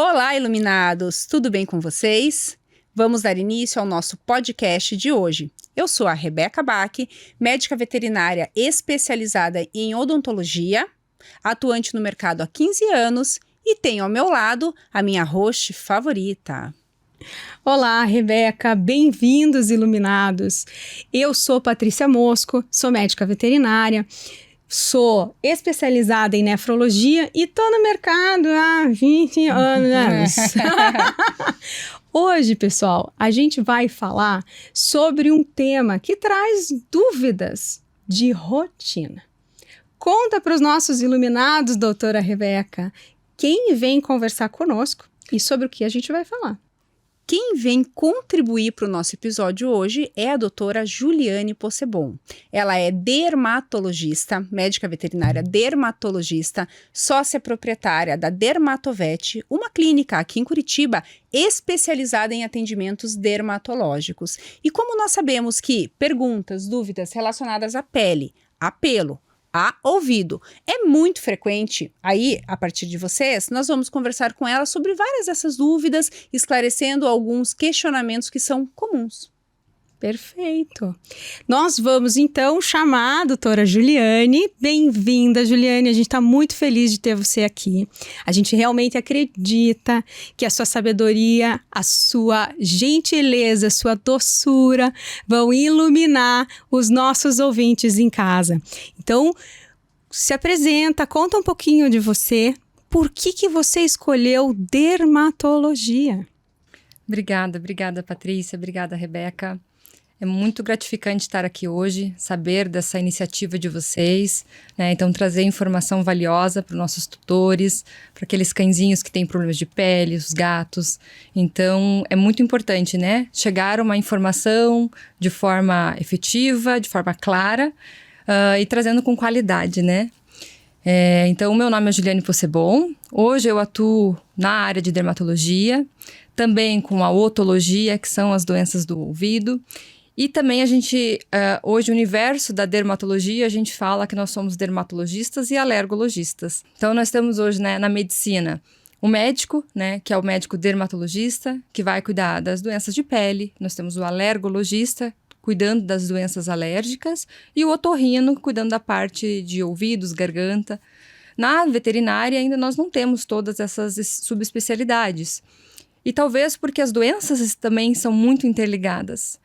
Olá, iluminados! Tudo bem com vocês? Vamos dar início ao nosso podcast de hoje. Eu sou a Rebeca Bach, médica veterinária especializada em odontologia, atuante no mercado há 15 anos e tenho ao meu lado a minha host favorita. Olá, Rebeca, bem-vindos, iluminados! Eu sou Patrícia Mosco, sou médica veterinária, sou especializada em nefrologia e tô no mercado há 20 anos. Hoje, pessoal, a gente vai falar sobre um tema que traz dúvidas de rotina. Conta para os nossos iluminados, doutora Rebeca, quem vem conversar conosco e sobre o que a gente vai falar. Quem vem contribuir para o nosso episódio hoje é a doutora Juliane Possebon. Ela é dermatologista, médica veterinária dermatologista, sócia proprietária da Dermatovet, uma clínica aqui em Curitiba especializada em atendimentos dermatológicos. E como nós sabemos que perguntas, dúvidas relacionadas à pele, a pelo, a ouvido é muito frequente, aí, a partir de vocês, nós vamos conversar com ela sobre várias dessas dúvidas, esclarecendo alguns questionamentos que são comuns. Perfeito. Nós vamos, então, chamar a doutora Juliane. Bem-vinda, Juliane. A gente está muito feliz de ter você aqui. A gente realmente acredita que a sua sabedoria, a sua gentileza, a sua doçura vão iluminar os nossos ouvintes em casa. Então, se apresenta, conta um pouquinho de você. Por que você escolheu dermatologia? Obrigada, Patrícia. Obrigada, Rebeca. É muito gratificante estar aqui hoje, saber dessa iniciativa de vocês, né? Então, trazer informação valiosa para os nossos tutores, para aqueles cãezinhos que têm problemas de pele, os gatos. Então, é muito importante, né? Chegar uma informação de forma efetiva, de forma clara e trazendo com qualidade, né? Então, o meu nome é Juliane Possebon. Hoje eu atuo na área de dermatologia, também com a otologia, que são as doenças do ouvido. E também a gente, hoje, o universo da dermatologia, a gente fala que nós somos dermatologistas e alergologistas. Então, nós temos hoje, né, na medicina, o médico, né, que é o médico dermatologista, que vai cuidar das doenças de pele. Nós temos o alergologista, cuidando das doenças alérgicas, e o otorrino, cuidando da parte de ouvidos, garganta. Na veterinária, ainda nós não temos todas essas subespecialidades. E talvez porque as doenças também são muito interligadas.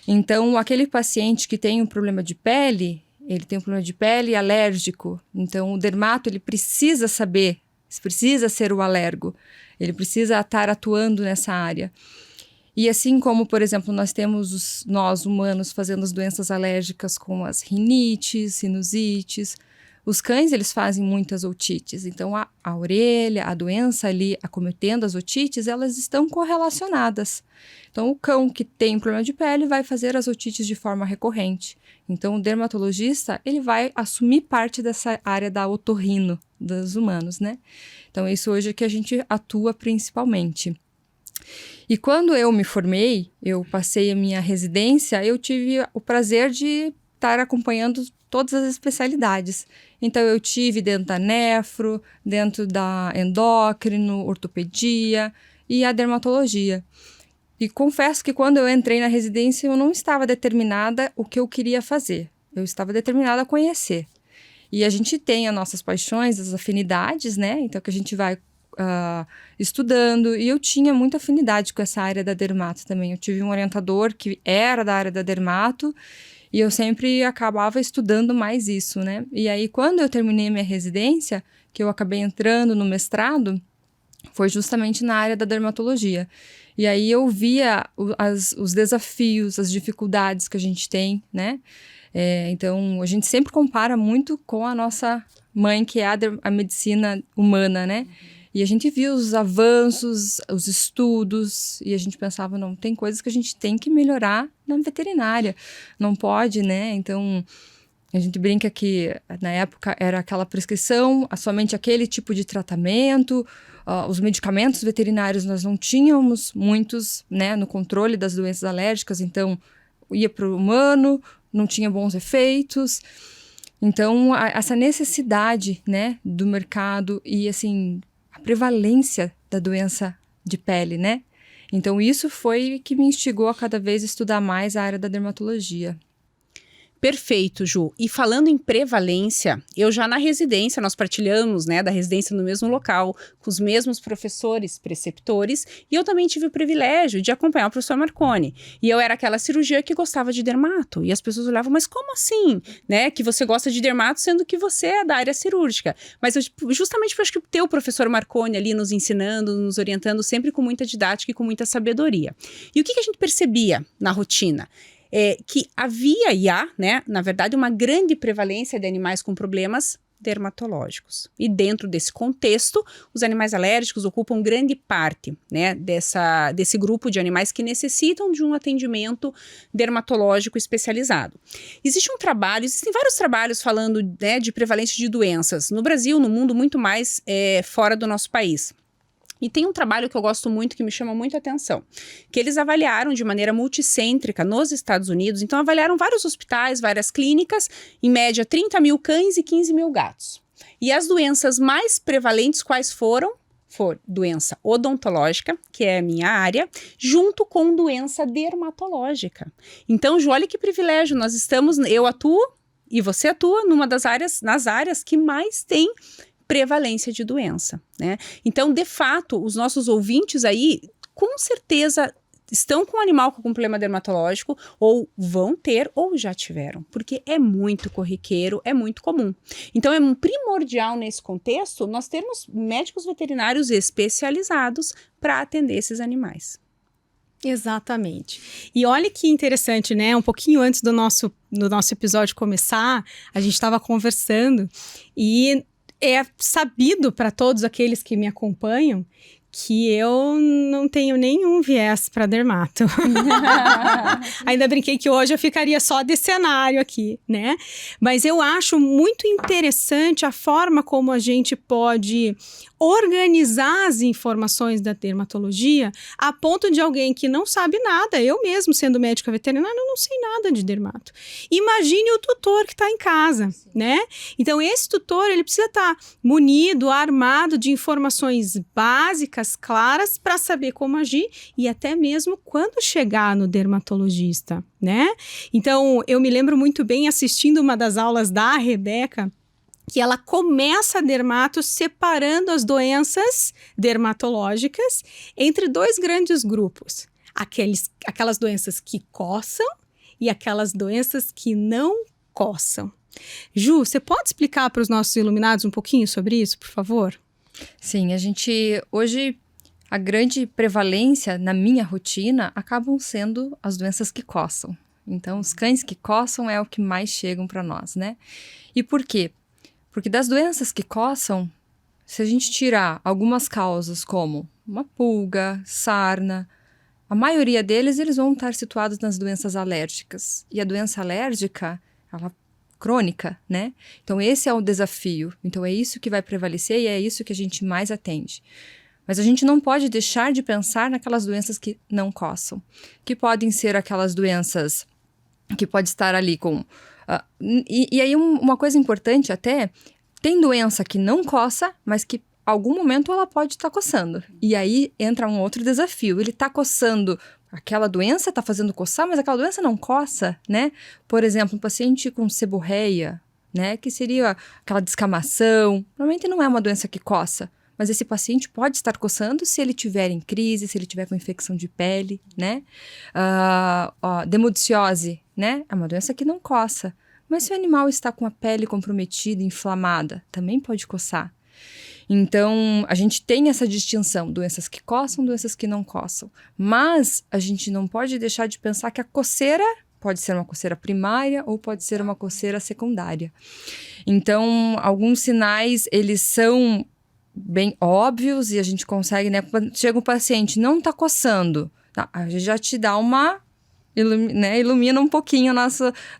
Então, aquele paciente que tem um problema de pele, ele tem um problema de pele alérgico. Então, o dermato, ele precisa saber, precisa ser o alergo. Ele precisa estar atuando nessa área. E assim como, por exemplo, nós temos nós humanos fazendo as doenças alérgicas com as rinites, sinusites, os cães, eles fazem muitas otites. Então, a orelha, a doença ali acometendo as otites, elas estão correlacionadas. Então, o cão que tem problema de pele vai fazer as otites de forma recorrente. Então, o dermatologista, ele vai assumir parte dessa área da otorrino dos humanos, né? Então, isso hoje é que a gente atua principalmente. E quando eu me formei, eu passei a minha residência, eu tive o prazer de estar acompanhando todas as especialidades. Então, eu tive dentro da nefro, dentro da endócrino, ortopedia e a dermatologia. E confesso que quando eu entrei na residência, eu não estava determinada o que eu queria fazer. Eu estava determinada a conhecer. E a gente tem as nossas paixões, as afinidades, né? Então, que a gente vai estudando. E eu tinha muita afinidade com essa área da dermato também. Eu tive um orientador que era da área da dermato, e eu sempre acabava estudando mais isso, né? E aí, quando eu terminei minha residência, que eu acabei entrando no mestrado, foi justamente na área da dermatologia. E aí eu via os desafios, as dificuldades que a gente tem, né? Então, a gente sempre compara muito com a nossa mãe, que é a medicina humana, né? E a gente viu os avanços, os estudos, e a gente pensava, não, tem coisas que a gente tem que melhorar na veterinária. Não pode, né? Então, a gente brinca que, na época, era aquela prescrição, somente aquele tipo de tratamento. Os medicamentos veterinários, nós não tínhamos muitos, né, no controle das doenças alérgicas. Então, ia para o humano, não tinha bons efeitos. Então, essa necessidade, né, do mercado e, assim, a prevalência da doença de pele, né? Então, isso foi que me instigou a cada vez estudar mais a área da dermatologia. Perfeito, Ju. E falando em prevalência, eu já na residência, nós partilhamos, né, da residência no mesmo local, com os mesmos professores, preceptores, e eu também tive o privilégio de acompanhar o professor Marconi. E eu era aquela cirurgiã que gostava de dermato, e as pessoas olhavam, mas como assim, né, que você gosta de dermato, sendo que você é da área cirúrgica? Mas eu, justamente porque eu acho que ter o professor Marconi ali nos ensinando, nos orientando, sempre com muita didática e com muita sabedoria. E o que a gente percebia na rotina? Que havia e há, né, na verdade, uma grande prevalência de animais com problemas dermatológicos. E dentro desse contexto, os animais alérgicos ocupam grande parte, né, desse grupo de animais que necessitam de um atendimento dermatológico especializado. Existem vários trabalhos falando, né, de prevalência de doenças no Brasil, no mundo, muito mais fora do nosso país. E tem um trabalho que eu gosto muito, que me chama muito a atenção, que eles avaliaram de maneira multicêntrica nos Estados Unidos. Então, avaliaram vários hospitais, várias clínicas, em média 30 mil cães e 15 mil gatos. E as doenças mais prevalentes, quais foram? Foi doença odontológica, que é a minha área, junto com doença dermatológica. Então, Ju, olha que privilégio, eu atuo e você atua nas áreas que mais tem prevalência de doença, né? Então, de fato, os nossos ouvintes aí, com certeza, estão com um animal com problema dermatológico, ou vão ter, ou já tiveram, porque é muito corriqueiro, é muito comum. Então, é primordial nesse contexto, nós termos médicos veterinários especializados para atender esses animais. Exatamente. E olha que interessante, né? Um pouquinho antes do nosso episódio começar, a gente estava conversando e é sabido para todos aqueles que me acompanham que eu não tenho nenhum viés para dermato. Ainda brinquei que hoje eu ficaria só de cenário aqui, né? Mas eu acho muito interessante a forma como a gente pode organizar as informações da dermatologia a ponto de alguém que não sabe nada, eu mesmo sendo médica veterinária, eu não sei nada de dermato. Imagine o tutor que está em casa, né? Então, esse tutor, ele precisa estar munido, armado de informações básicas, claras, para saber como agir e até mesmo quando chegar no dermatologista, né? Então, eu me lembro muito bem assistindo uma das aulas da Rebeca, que ela começa a dermato separando as doenças dermatológicas entre dois grandes grupos. Aquelas doenças que coçam e aquelas doenças que não coçam. Ju, você pode explicar para os nossos iluminados um pouquinho sobre isso, por favor? Sim, hoje, a grande prevalência na minha rotina acabam sendo as doenças que coçam. Então, os cães que coçam é o que mais chegam para nós, né? E por quê? Porque das doenças que coçam, se a gente tirar algumas causas como uma pulga, sarna, a maioria deles eles vão estar situados nas doenças alérgicas. E a doença alérgica, ela é crônica, né? Então esse é o desafio. Então é isso que vai prevalecer e é isso que a gente mais atende. Mas a gente não pode deixar de pensar naquelas doenças que não coçam, que podem ser aquelas doenças que pode estar ali com... E aí uma coisa importante até, tem doença que não coça, mas que algum momento ela pode estar coçando. E aí entra um outro desafio, ele está coçando, aquela doença está fazendo coçar, mas aquela doença não coça, né? Por exemplo, um paciente com seborreia, né? Que seria aquela descamação, normalmente não é uma doença que coça, mas esse paciente pode estar coçando se ele tiver em crise, se ele tiver com infecção de pele, né? Demodiciose, né? É uma doença que não coça. Mas se o animal está com a pele comprometida, inflamada, também pode coçar. Então, a gente tem essa distinção, doenças que coçam, doenças que não coçam. Mas a gente não pode deixar de pensar que a coceira pode ser uma coceira primária ou pode ser uma coceira secundária. Então, alguns sinais, eles são bem óbvios e a gente consegue, né? Quando chega um paciente, não tá coçando, tá, a gente já te dá uma, ilumina um pouquinho a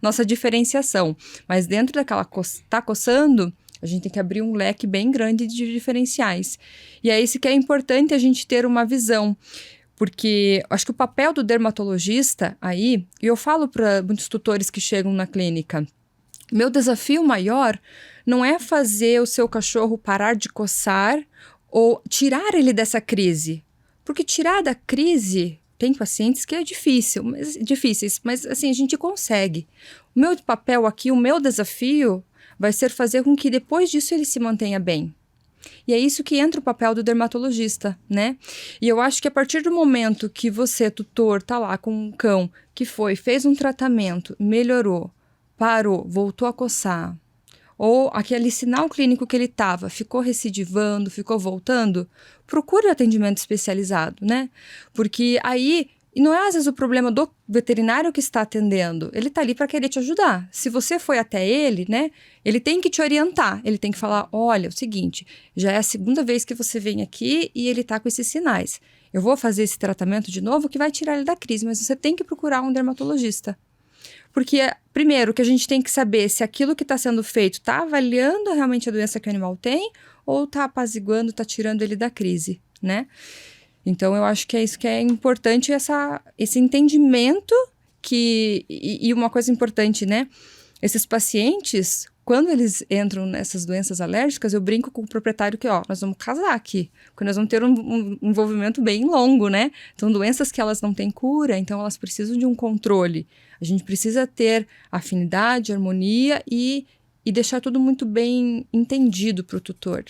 nossa diferenciação. Mas dentro daquela tá coçando, a gente tem que abrir um leque bem grande de diferenciais. E é isso que é importante a gente ter uma visão. Porque acho que o papel do dermatologista aí, e eu falo para muitos tutores que chegam na clínica, meu desafio maior não é fazer o seu cachorro parar de coçar ou tirar ele dessa crise. Porque tirar da crise, tem pacientes que é difíceis, mas assim, a gente consegue. O meu papel aqui, o meu desafio vai ser fazer com que depois disso ele se mantenha bem. E é isso que entra o papel do dermatologista, né? E eu acho que a partir do momento que você, tutor, tá lá com um cão que fez um tratamento, melhorou, parou, voltou a coçar, ou aquele sinal clínico que ele estava, ficou recidivando, ficou voltando, procure atendimento especializado, né? Porque aí, e não é às vezes o problema do veterinário que está atendendo, ele está ali para querer te ajudar. Se você foi até ele, né, ele tem que te orientar, ele tem que falar, olha, é o seguinte, já é a segunda vez que você vem aqui e ele está com esses sinais. Eu vou fazer esse tratamento de novo que vai tirar ele da crise, mas você tem que procurar um dermatologista. Porque, primeiro, que a gente tem que saber se aquilo que está sendo feito está avaliando realmente a doença que o animal tem ou está apaziguando, está tirando ele da crise, né? Então, eu acho que é isso que é importante, esse entendimento e uma coisa importante, né? Esses pacientes, quando eles entram nessas doenças alérgicas, eu brinco com o proprietário que, nós vamos casar aqui, porque nós vamos ter um envolvimento bem longo, né? Então, doenças que elas não têm cura, então elas precisam de um controle. A gente precisa ter afinidade, harmonia e deixar tudo muito bem entendido para o tutor.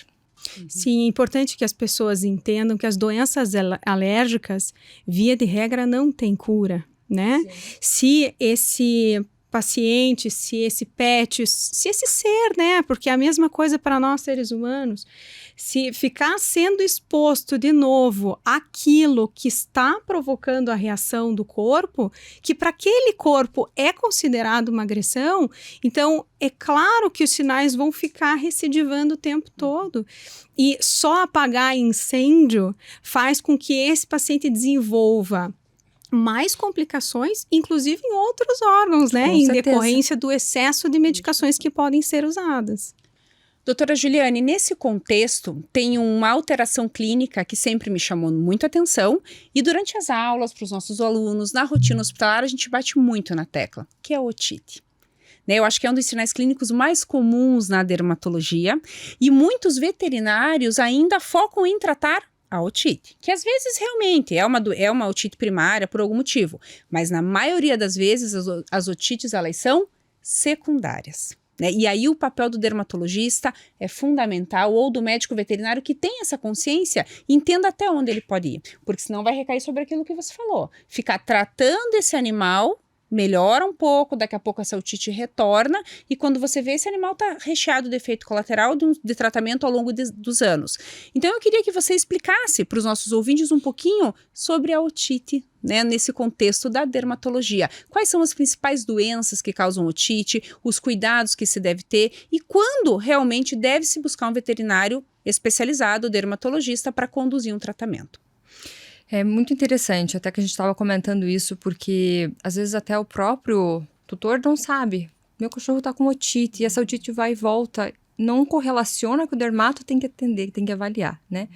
Sim, é importante que as pessoas entendam que as doenças alérgicas, via de regra, não têm cura, né? Sim. Se esse paciente, se esse pet, se esse ser, né? Porque é a mesma coisa para nós seres humanos. Se ficar sendo exposto de novo àquilo que está provocando a reação do corpo, que para aquele corpo é considerado uma agressão, então é claro que os sinais vão ficar recidivando o tempo todo. E só apagar incêndio faz com que esse paciente desenvolva mais complicações, inclusive em outros órgãos, né? Em decorrência do excesso de medicações que podem ser usadas. Doutora Juliane, nesse contexto, tem uma alteração clínica que sempre me chamou muita atenção e durante as aulas, para os nossos alunos, na rotina hospitalar, a gente bate muito na tecla, que é a otite. Eu acho que é um dos sinais clínicos mais comuns na dermatologia e muitos veterinários ainda focam em tratar a otite, que às vezes realmente é uma otite primária por algum motivo, mas na maioria das vezes as otites elas são secundárias. E aí o papel do dermatologista é fundamental, ou do médico veterinário que tem essa consciência, entenda até onde ele pode ir, porque senão vai recair sobre aquilo que você falou, ficar tratando esse animal, melhora um pouco, daqui a pouco essa otite retorna, e quando você vê, esse animal está recheado de efeito colateral de tratamento ao longo dos anos. Então eu queria que você explicasse para os nossos ouvintes um pouquinho sobre a otite, nesse contexto da dermatologia. Quais são as principais doenças que causam otite, os cuidados que se deve ter e quando realmente deve-se buscar um veterinário especializado, dermatologista, para conduzir um tratamento. É muito interessante, até que a gente estava comentando isso, porque às vezes até o próprio tutor não sabe. Meu cachorro está com otite e essa otite vai e volta. Não correlaciona que o dermato tem que atender, tem que avaliar, né?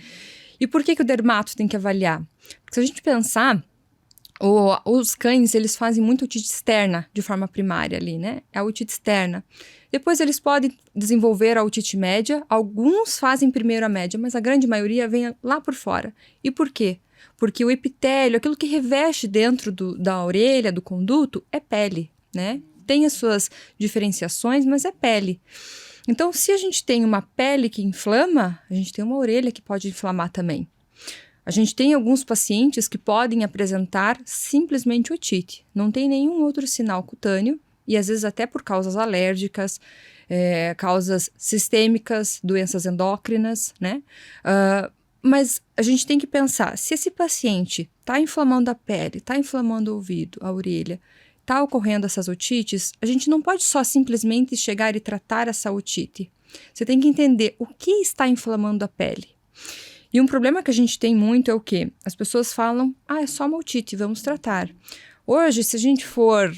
E por que o dermato tem que avaliar? Porque se a gente pensar, os cães, eles fazem muito otite externa de forma primária ali, né? É a otite externa. Depois eles podem desenvolver a otite média. Alguns fazem primeiro a média, mas a grande maioria vem lá por fora. E por quê? Porque o epitélio, aquilo que reveste dentro da orelha, do conduto, é pele, né? Tem as suas diferenciações, mas é pele. Então, se a gente tem uma pele que inflama, a gente tem uma orelha que pode inflamar também. A gente tem alguns pacientes que podem apresentar simplesmente otite. Não tem nenhum outro sinal cutâneo e às vezes até por causas alérgicas, causas sistêmicas, doenças endócrinas, né? Mas a gente tem que pensar, se esse paciente está inflamando a pele, está inflamando o ouvido, a orelha, está ocorrendo essas otites, a gente não pode só simplesmente chegar e tratar essa otite. Você tem que entender o que está inflamando a pele. E um problema que a gente tem muito é o quê? As pessoas falam, é só uma otite, vamos tratar. Hoje, se a gente for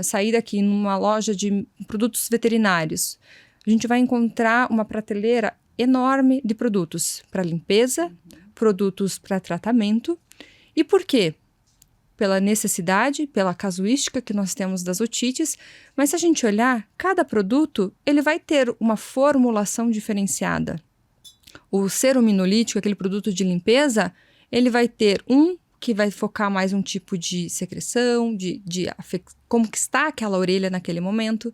sair daqui numa loja de produtos veterinários, a gente vai encontrar uma prateleira enorme de produtos para limpeza, produtos para tratamento. E por quê? Pela necessidade, pela casuística que nós temos das otites, mas se a gente olhar, cada produto ele vai ter uma formulação diferenciada. O ceruminolítico, aquele produto de limpeza, ele vai ter que vai focar mais um tipo de secreção, como que está aquela orelha naquele momento.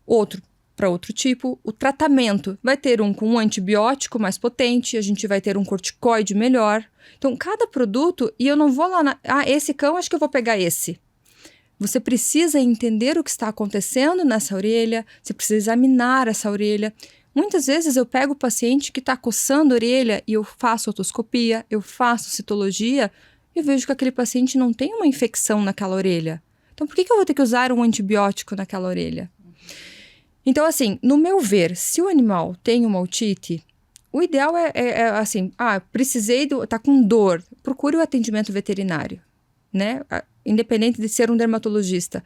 Outro para outro tipo. O tratamento vai ter com um antibiótico mais potente, a gente vai ter um corticoide melhor. Então, cada produto, e eu não vou lá esse cão, acho que eu vou pegar esse. Você precisa entender o que está acontecendo nessa orelha, você precisa examinar essa orelha. Muitas vezes eu pego o paciente que está coçando a orelha e eu faço otoscopia, eu faço citologia e eu vejo que aquele paciente não tem uma infecção naquela orelha. Então, por que eu vou ter que usar um antibiótico naquela orelha? Então, assim, no meu ver, se o animal tem uma otite, o ideal é assim, tá com dor, procure o atendimento veterinário, né? Independente de ser um dermatologista.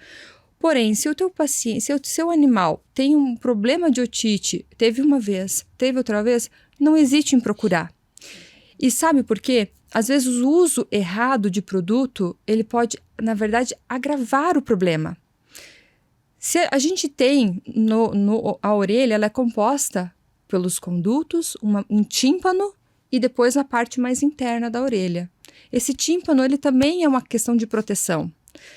Porém, se o teu paciente, se o seu animal tem um problema de otite, teve uma vez, teve outra vez, não hesite em procurar. E sabe por quê? Às vezes o uso errado de produto, ele pode, na verdade, agravar o problema. Se a gente tem a orelha, ela é composta pelos condutos, um tímpano e depois na parte mais interna da orelha. Esse tímpano, ele também é uma questão de proteção.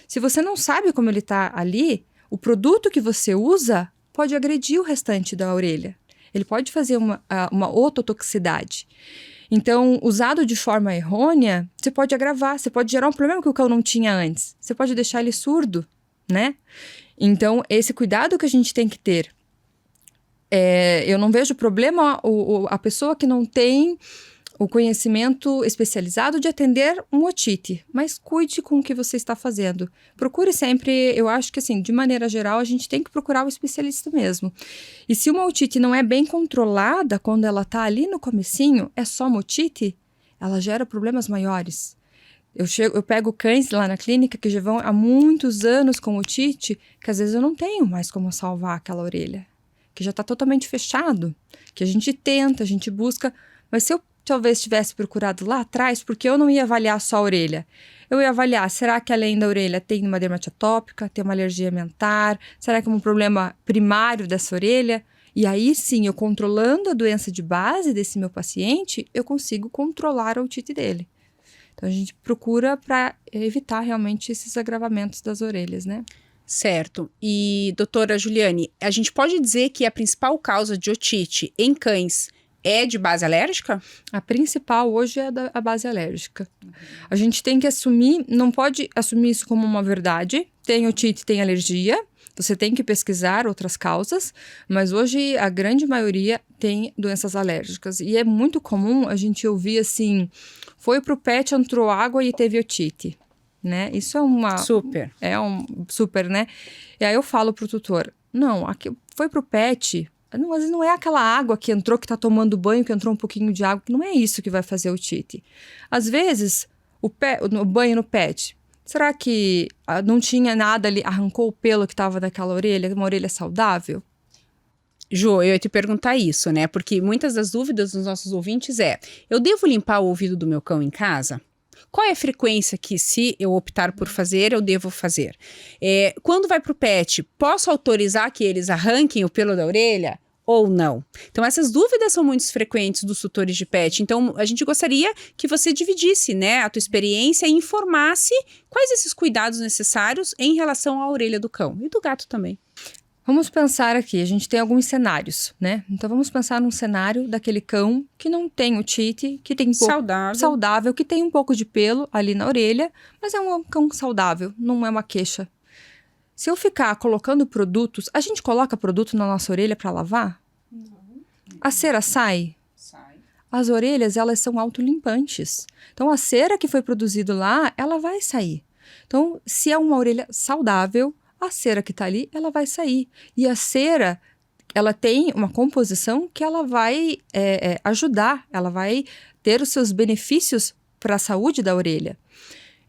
Se você não sabe como ele está ali, o produto que você usa pode agredir o restante da orelha. Ele pode fazer uma ototoxicidade. Então, usado de forma errônea, você pode agravar, você pode gerar um problema que o cão não tinha antes. Você pode deixar ele surdo, né? Então, esse cuidado que a gente tem que ter. Eu não vejo problema a pessoa que não tem o conhecimento especializado de atender um otite, mas cuide com o que você está fazendo. Procure sempre, eu acho que assim, de maneira geral, a gente tem que procurar o especialista mesmo. E se uma otite não é bem controlada, quando ela está ali no comecinho, é só uma otite, ela gera problemas maiores. Eu pego cães lá na clínica que já vão há muitos anos com otite, que às vezes eu não tenho mais como salvar aquela orelha, que já está totalmente fechado, que a gente tenta, a gente busca, mas se eu talvez tivesse procurado lá atrás, porque eu não ia avaliar só a orelha. Eu ia avaliar, será que além da orelha tem uma dermatite atópica, tem uma alergia alimentar, será que é um problema primário dessa orelha? E aí sim, eu controlando a doença de base desse meu paciente, eu consigo controlar a otite dele. Então a gente procura para evitar realmente esses agravamentos das orelhas, né? Certo. E, doutora Juliane, a gente pode dizer que a principal causa de otite em cães é de base alérgica? A principal hoje é a base alérgica. A gente tem que assumir, não pode assumir isso como uma verdade. Tem otite, tem alergia. Você tem que pesquisar outras causas, mas hoje a grande maioria tem doenças alérgicas. E é muito comum a gente ouvir assim, foi pro pet, entrou água e teve otite, né? Isso é uma... Super. É super, né? E aí eu falo pro tutor, não, aqui foi pro pet... Mas não é aquela água que entrou, que está tomando banho, que entrou um pouquinho de água, não é isso que vai fazer otite. Às vezes, o banho no pet, será que não tinha nada ali, arrancou o pelo que estava naquela orelha, uma orelha saudável? Jo, eu ia te perguntar isso, né? Porque muitas das dúvidas dos nossos ouvintes eu devo limpar o ouvido do meu cão em casa? Qual é a frequência que, se eu optar por fazer, eu devo fazer? Quando vai para o pet, posso autorizar que eles arranquem o pelo da orelha ou não? Então, essas dúvidas são muito frequentes dos tutores de pet. Então, a gente gostaria que você dividisse, né, a tua experiência e informasse quais esses cuidados necessários em relação à orelha do cão e do gato também. Vamos pensar aqui, a gente tem alguns cenários, né? Então, vamos pensar num cenário daquele cão que não tem otite, que tem saudável, que tem um pouco de pelo ali na orelha, mas é um cão saudável, não é uma queixa. Se eu ficar colocando produtos, a gente coloca produto na nossa orelha para lavar? Não. A cera sai? Sai. As orelhas, elas são autolimpantes. Então, a cera que foi produzida lá, ela vai sair. Então, se é uma orelha saudável, a cera que está ali, ela vai sair. E a cera, ela tem uma composição que ela vai ajudar, ela vai ter os seus benefícios para a saúde da orelha.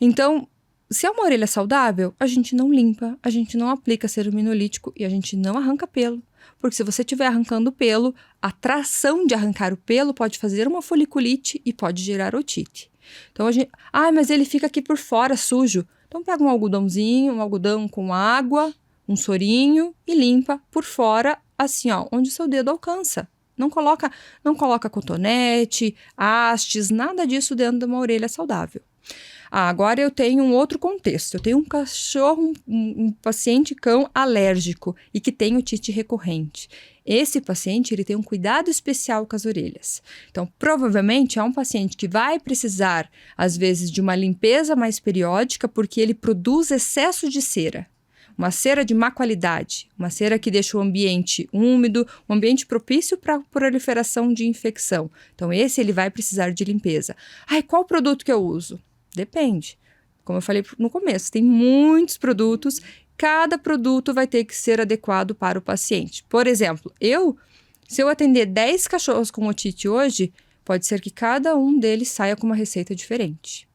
Então, se é uma orelha saudável, a gente não limpa, a gente não aplica ceruminolítico e a gente não arranca pelo. Porque se você estiver arrancando pelo, a tração de arrancar o pelo pode fazer uma foliculite e pode gerar otite. Então, mas ele fica aqui por fora sujo. Então, pega um algodãozinho, um algodão com água, um sorinho e limpa por fora, assim, ó, onde o seu dedo alcança, Não coloca cotonete, hastes, nada disso dentro de uma orelha saudável. Agora eu tenho um outro contexto. Eu tenho um cachorro, um paciente cão alérgico e que tem otite recorrente. Esse paciente ele tem um cuidado especial com as orelhas. Então, provavelmente é um paciente que vai precisar, às vezes, de uma limpeza mais periódica porque ele produz excesso de cera. Uma cera de má qualidade, uma cera que deixa o ambiente úmido, um ambiente propício para a proliferação de infecção. Então, esse ele vai precisar de limpeza. Qual produto que eu uso? Depende. Como eu falei no começo, tem muitos produtos, cada produto vai ter que ser adequado para o paciente. Por exemplo, se eu atender 10 cachorros com otite hoje, pode ser que cada um deles saia com uma receita diferente.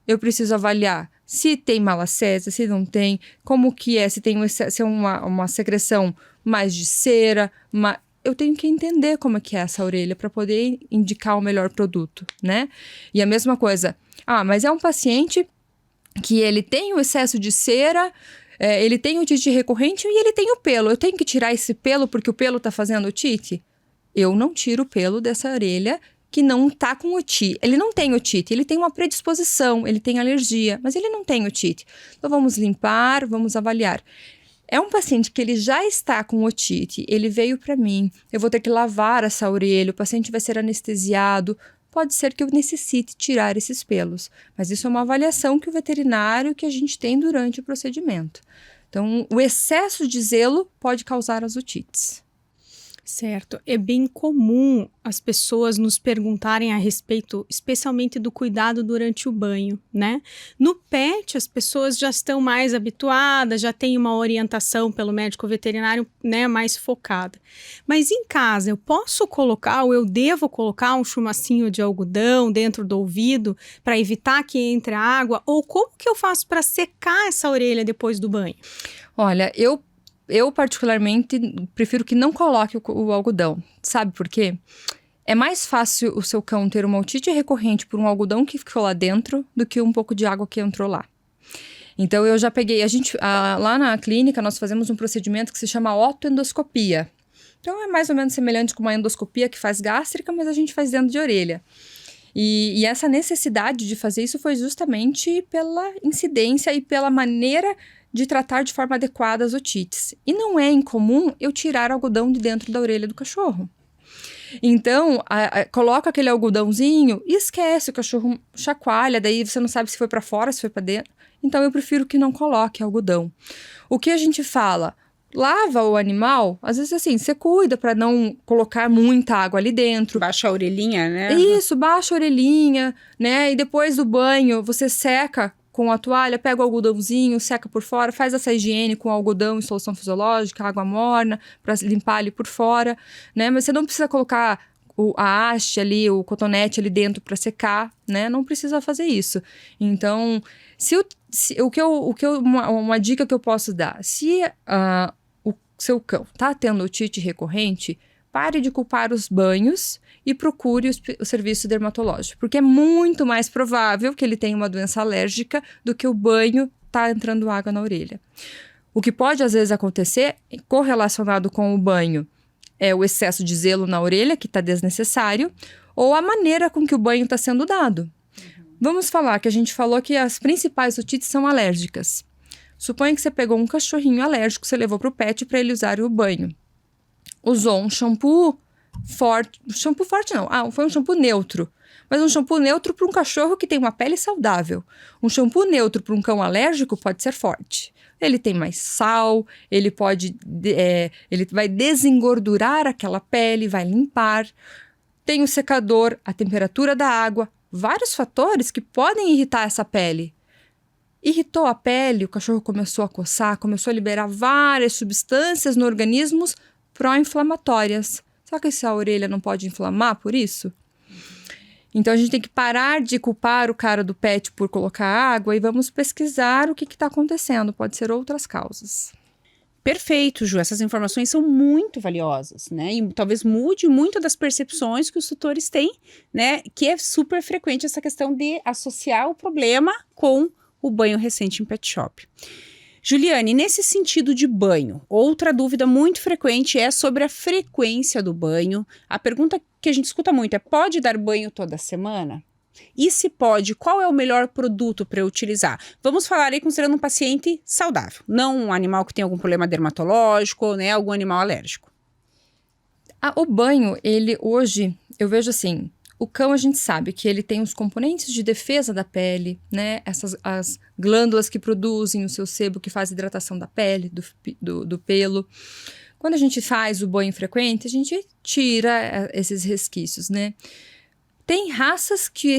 Eu preciso avaliar se tem malacésia, se não tem, como que é, se é uma secreção mais de cera, eu tenho que entender como é que é essa orelha para poder indicar o melhor produto, né? E a mesma coisa, mas é um paciente que ele tem o excesso de cera, ele tem otite recorrente e ele tem o pelo. Eu tenho que tirar esse pelo porque o pelo está fazendo otite? Eu não tiro o pelo dessa orelha que não está com otite. Ele não tem otite, ele tem uma predisposição, ele tem alergia, mas ele não tem otite. Então vamos limpar, vamos avaliar. É um paciente que ele já está com otite, ele veio para mim, eu vou ter que lavar essa orelha, o paciente vai ser anestesiado, pode ser que eu necessite tirar esses pelos, mas isso é uma avaliação que o veterinário que a gente tem durante o procedimento. Então, o excesso de zelo pode causar as otites. Certo. É bem comum as pessoas nos perguntarem a respeito, especialmente do cuidado durante o banho, né? No pet, as pessoas já estão mais habituadas, já tem uma orientação pelo médico veterinário, né, mais focada. Mas em casa, eu posso colocar ou eu devo colocar um chumacinho de algodão dentro do ouvido para evitar que entre a água? Ou como que eu faço para secar essa orelha depois do banho? Olha, eu particularmente prefiro que não coloque o algodão. Sabe por quê? É mais fácil o seu cão ter uma otite recorrente por um algodão que ficou lá dentro do que um pouco de água que entrou lá. Então eu já peguei, lá na clínica nós fazemos um procedimento que se chama otoendoscopia. Então é mais ou menos semelhante com uma endoscopia que faz gástrica, mas a gente faz dentro de orelha. E essa necessidade de fazer isso foi justamente pela incidência e pela maneira de tratar de forma adequada as otites. E não é incomum eu tirar algodão de dentro da orelha do cachorro. Então, coloca aquele algodãozinho e esquece, o cachorro chacoalha, daí você não sabe se foi para fora, se foi para dentro. Então, eu prefiro que não coloque algodão. O que a gente fala? Lava o animal, às vezes assim, você cuida para não colocar muita água ali dentro. Baixa a orelhinha, né? Isso, baixa a orelhinha, né? E depois do banho, você seca com a toalha, pega o algodãozinho, seca por fora, faz essa higiene com algodão e solução fisiológica, água morna, para limpar ali por fora, né? Mas você não precisa colocar a haste ali, o cotonete ali dentro para secar, né? Não precisa fazer isso. Então, uma dica que eu posso dar, se o seu cão tá tendo otite recorrente, pare de culpar os banhos e procure o serviço dermatológico, porque é muito mais provável que ele tenha uma doença alérgica do que o banho tá entrando água na orelha. O que pode às vezes acontecer, correlacionado com o banho, é o excesso de zelo na orelha, que está desnecessário, ou a maneira com que o banho está sendo dado. Vamos falar que a gente falou que as principais otites são alérgicas. Suponha que você pegou um cachorrinho alérgico, você levou para o pet para ele usar o banho. Usou um shampoo forte não, foi um shampoo neutro. Mas um shampoo neutro para um cachorro que tem uma pele saudável. Um shampoo neutro para um cão alérgico pode ser forte. Ele tem mais sal, ele vai desengordurar aquela pele, vai limpar. Tem o secador, a temperatura da água, vários fatores que podem irritar essa pele. Irritou a pele, o cachorro começou a coçar, começou a liberar várias substâncias no organismo pró-inflamatórias. Será que essa orelha não pode inflamar por isso? Então, a gente tem que parar de culpar o cara do pet por colocar água e vamos pesquisar o que está acontecendo. Pode ser outras causas. Perfeito, Ju. Essas informações são muito valiosas, né? E talvez mude muito das percepções que os tutores têm, né? Que é super frequente essa questão de associar o problema com o banho recente em pet shop. Juliane, nesse sentido de banho, outra dúvida muito frequente é sobre a frequência do banho. A pergunta que a gente escuta muito é: pode dar banho toda semana? E se pode, qual é o melhor produto para eu utilizar? Vamos falar aí considerando um paciente saudável, não um animal que tem algum problema dermatológico, né, algum animal alérgico. O banho, ele hoje, eu vejo assim, o cão a gente sabe que ele tem os componentes de defesa da pele, né? As glândulas que produzem o seu sebo, que faz hidratação da pele, do pelo. Quando a gente faz o banho frequente, a gente tira esses resquícios, né? Tem raças que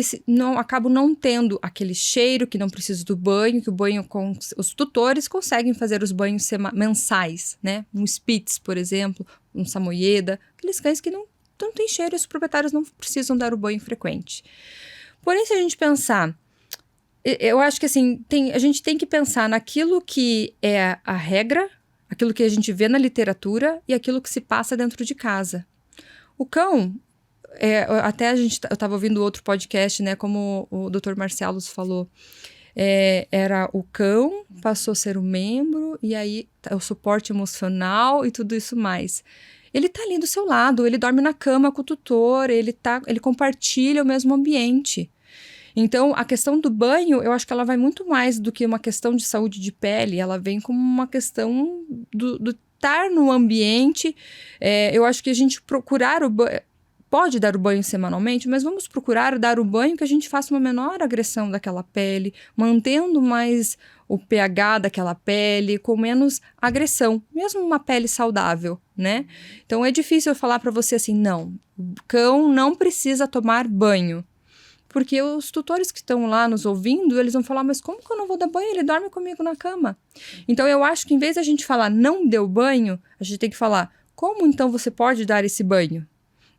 acabam não tendo aquele cheiro, que não precisa do banho, que o banho os tutores conseguem fazer os banhos mensais, né? Um Spitz, por exemplo, um Samoyeda, aqueles cães que não tem cheiro e os proprietários não precisam dar o banho frequente. Porém, se a gente pensar, eu acho que assim, a gente tem que pensar naquilo que é a regra, aquilo que a gente vê na literatura e aquilo que se passa dentro de casa. O cão... até eu estava ouvindo outro podcast, né, como o Dr. Marcelos falou, era o cão, passou a ser um membro, e aí o suporte emocional e tudo isso mais. Ele tá ali do seu lado, ele dorme na cama com o tutor, ele compartilha o mesmo ambiente. Então, a questão do banho, eu acho que ela vai muito mais do que uma questão de saúde de pele, ela vem como uma questão do estar no ambiente. Eu acho que a gente procurar o banho... Pode dar o banho semanalmente, mas vamos procurar dar o banho que a gente faça uma menor agressão daquela pele, mantendo mais o pH daquela pele, com menos agressão, mesmo uma pele saudável, né? Então é difícil eu falar para você assim, não, o cão não precisa tomar banho. Porque os tutores que estão lá nos ouvindo, eles vão falar, mas como que eu não vou dar banho? Ele dorme comigo na cama. Então eu acho que em vez de a gente falar não deu banho, a gente tem que falar, como então você pode dar esse banho?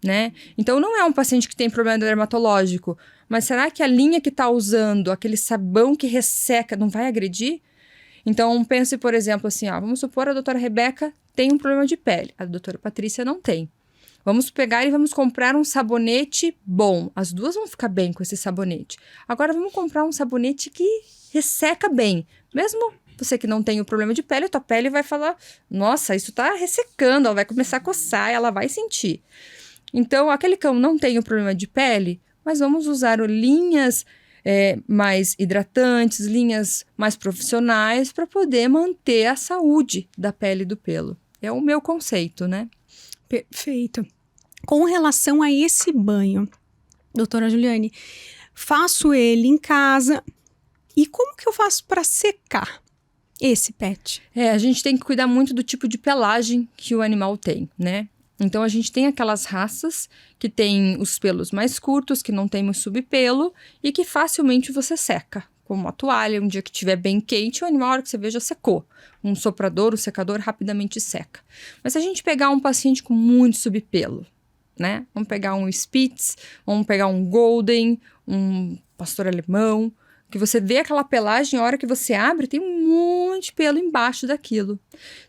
Né? Então não é um paciente que tem problema dermatológico, mas será que a linha que está usando, aquele sabão que resseca, não vai agredir? Então pense, por exemplo, assim, vamos supor a doutora Rebeca tem um problema de pele, a doutora Patrícia não tem. Vamos pegar e vamos comprar um sabonete bom, as duas vão ficar bem com esse sabonete. Agora vamos comprar um sabonete que resseca bem, mesmo você que não tem o problema de pele, a tua pele vai falar, nossa, isso está ressecando, ela vai começar a coçar, ela vai sentir. Então, aquele cão não tem o problema de pele, mas vamos usar linhas mais hidratantes, linhas mais profissionais para poder manter a saúde da pele e do pelo. É o meu conceito, né? Perfeito. Com relação a esse banho, doutora Juliane, faço ele em casa e como que eu faço para secar esse pet? A gente tem que cuidar muito do tipo de pelagem que o animal tem, né? Então, a gente tem aquelas raças que têm os pelos mais curtos, que não tem muito subpelo e que facilmente você seca. Como uma toalha, um dia que estiver bem quente, o animal, a hora que você vê, já secou. Um soprador, um secador rapidamente seca. Mas se a gente pegar um paciente com muito subpelo, né? Vamos pegar um Spitz, vamos pegar um Golden, um pastor alemão, que você vê aquela pelagem, a hora que você abre, tem um monte de pelo embaixo daquilo.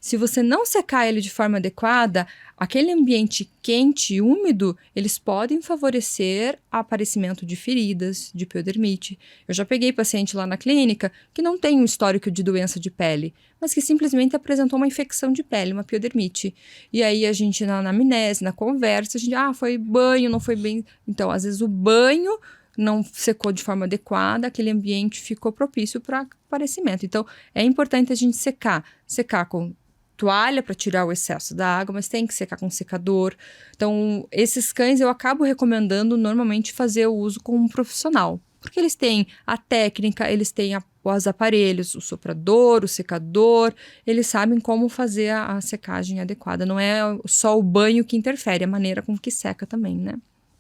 Se você não secar ele de forma adequada, aquele ambiente quente e úmido, eles podem favorecer o aparecimento de feridas, de piodermite. Eu já peguei paciente lá na clínica que não tem um histórico de doença de pele, mas que simplesmente apresentou uma infecção de pele, uma piodermite. E aí a gente, na anamnese, na conversa, a gente, foi banho, não foi bem... Então, às vezes o banho não secou de forma adequada, aquele ambiente ficou propício para aparecimento. Então, é importante a gente secar com toalha para tirar o excesso da água, mas tem que secar com secador. Então, esses cães eu acabo recomendando normalmente fazer o uso com um profissional, porque eles têm a técnica, eles têm os aparelhos, o soprador, o secador, eles sabem como fazer a secagem adequada. Não é só o banho que interfere, é a maneira com que seca também, né?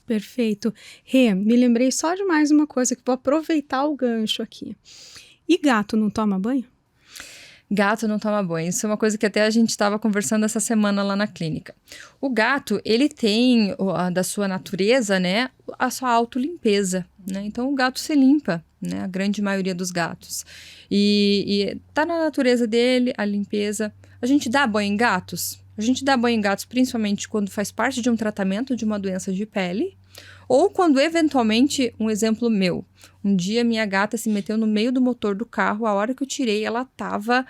Perfeito. Rê, me lembrei só de mais uma coisa que vou aproveitar o gancho aqui. E gato não toma banho? Gato não toma banho. Isso é uma coisa que até a gente estava conversando essa semana lá na clínica. O gato, ele tem, da sua natureza, né, a sua autolimpeza, né? Então, o gato se limpa, né? A grande maioria dos gatos. E tá na natureza dele a limpeza. A gente dá banho em gatos? A gente dá banho em gatos principalmente quando faz parte de um tratamento de uma doença de pele ou quando eventualmente, um exemplo meu, um dia minha gata se meteu no meio do motor do carro, a hora que eu tirei ela estava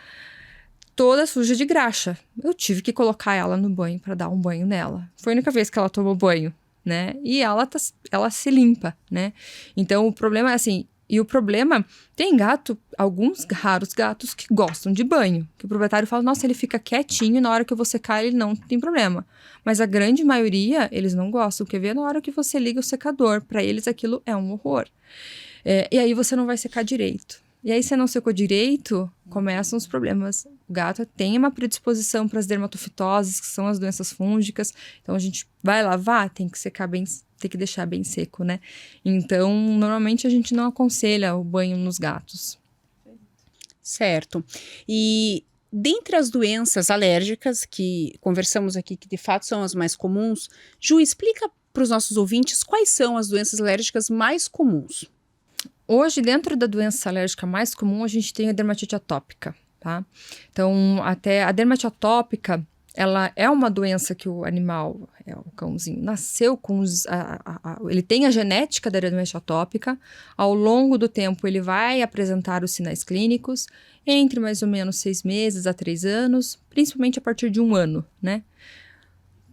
toda suja de graxa. Eu tive que colocar ela no banho para dar um banho nela. Foi a única vez que ela tomou banho, né? E ela se limpa, né? Então, o problema é assim... E o problema, tem gato, alguns raros gatos que gostam de banho. Que o proprietário fala, nossa, ele fica quietinho e na hora que eu vou secar ele não tem problema. Mas a grande maioria, eles não gostam. Quer ver na hora que você liga o secador. Para eles aquilo é um horror. E aí você não vai secar direito. E aí, se não secou direito, começam os problemas. O gato tem uma predisposição para as dermatofitoses, que são as doenças fúngicas. Então, a gente vai lavar, tem que secar bem, tem que deixar bem seco, né? Então, normalmente, a gente não aconselha o banho nos gatos. Certo. E dentre as doenças alérgicas que conversamos aqui, que de fato são as mais comuns, Ju, explica para os nossos ouvintes quais são as doenças alérgicas mais comuns. Hoje, dentro da doença alérgica mais comum, a gente tem a dermatite atópica, tá? Então, até a dermatite atópica, ela é uma doença que o animal, o cãozinho, nasceu com ele tem a genética da dermatite atópica. Ao longo do tempo, ele vai apresentar os sinais clínicos entre mais ou menos 6 meses a 3 anos, principalmente a partir de 1 ano, né?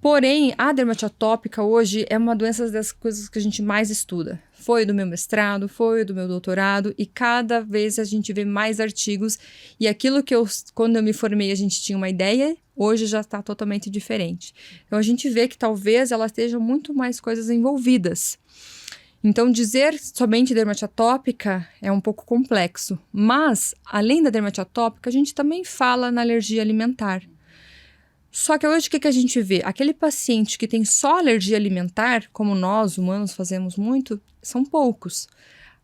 Porém, a dermatite atópica hoje é uma doença das coisas que a gente mais estuda. Foi do meu mestrado, foi do meu doutorado, e cada vez a gente vê mais artigos. E aquilo que quando eu me formei, a gente tinha uma ideia, hoje já está totalmente diferente. Então, a gente vê que talvez ela esteja muito mais coisas envolvidas. Então, dizer somente dermatite atópica é um pouco complexo. Mas, além da dermatite atópica, a gente também fala na alergia alimentar. Só que hoje o que a gente vê? Aquele paciente que tem só alergia alimentar, como nós humanos fazemos muito, são poucos.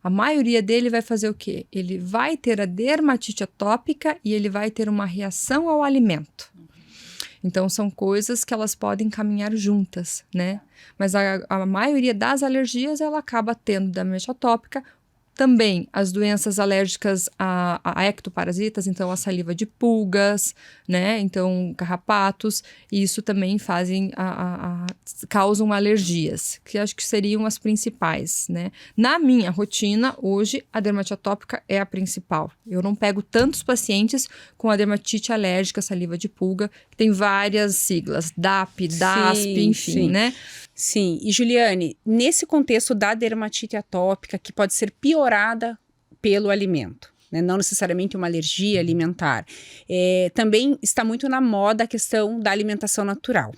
A maioria dele vai fazer o quê? Ele vai ter a dermatite atópica e ele vai ter uma reação ao alimento. Então, são coisas que elas podem caminhar juntas, né? Mas a maioria das alergias, ela acaba tendo dermatite atópica. Também as doenças alérgicas a ectoparasitas, então a saliva de pulgas, né? Então carrapatos, e isso também causam alergias, que acho que seriam as principais, né? Na minha rotina, hoje, a dermatite atópica é a principal. Eu não pego tantos pacientes com a dermatite alérgica, saliva de pulga, que tem várias siglas, DAP, DASP, enfim, né? Sim, e Juliane, nesse contexto da dermatite atópica, que pode ser piorada pelo alimento, né? Não necessariamente uma alergia alimentar, também está muito na moda a questão da alimentação natural.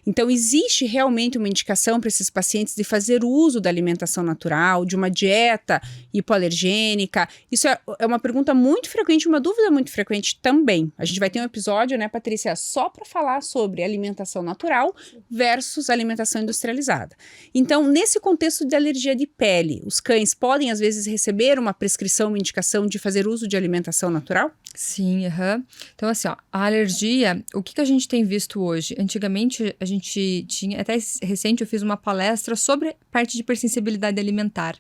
Então, existe realmente uma indicação para esses pacientes de fazer uso da alimentação natural, de uma dieta hipoalergênica? Isso é uma pergunta muito frequente, uma dúvida muito frequente também. A gente vai ter um episódio, né, Patrícia, só para falar sobre alimentação natural versus alimentação industrializada. Então, nesse contexto de alergia de pele, os cães podem, às vezes, receber uma prescrição, uma indicação de fazer uso de alimentação natural? Sim, Então, assim, ó, a alergia, o que a gente tem visto hoje? Antigamente, a gente tinha, até recente eu fiz uma palestra sobre parte de hipersensibilidade alimentar.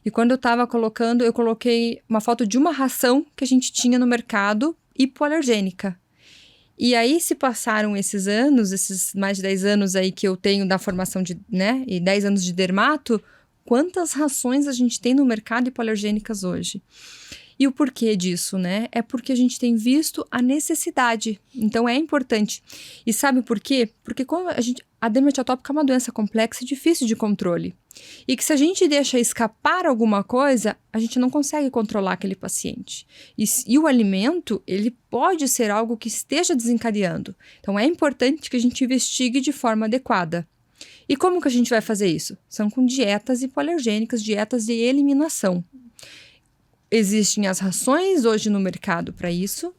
E quando eu estava colocando, eu coloquei uma foto de uma ração que a gente tinha no mercado hipoalergênica. E aí se passaram esses anos, esses mais de 10 anos aí que eu tenho da formação de, né, e 10 anos de dermato, quantas rações a gente tem no mercado hipoalergênicas hoje? E o porquê disso, né? É porque a gente tem visto a necessidade. Então, é importante. E sabe por quê? Porque quando a dermatite atópica é uma doença complexa e difícil de controle. E que se a gente deixa escapar alguma coisa, a gente não consegue controlar aquele paciente. E o alimento, ele pode ser algo que esteja desencadeando. Então, é importante que a gente investigue de forma adequada. E como que a gente vai fazer isso? São com dietas hipoalergênicas, dietas de eliminação. Existem as rações hoje no mercado para isso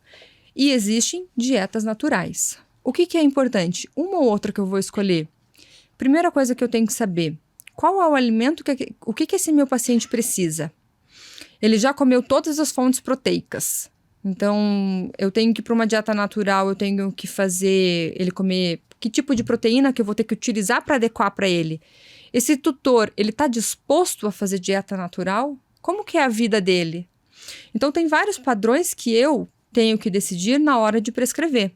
e existem dietas naturais. O que é importante? Uma ou outra que eu vou escolher. Primeira coisa que eu tenho que saber, qual é o alimento, o que esse meu paciente precisa? Ele já comeu todas as fontes proteicas. Então, eu tenho que ir para uma dieta natural, eu tenho que fazer ele comer que tipo de proteína que eu vou ter que utilizar para adequar para ele. Esse tutor, ele está disposto a fazer dieta natural? Como que é a vida dele? Então, tem vários padrões que eu tenho que decidir na hora de prescrever.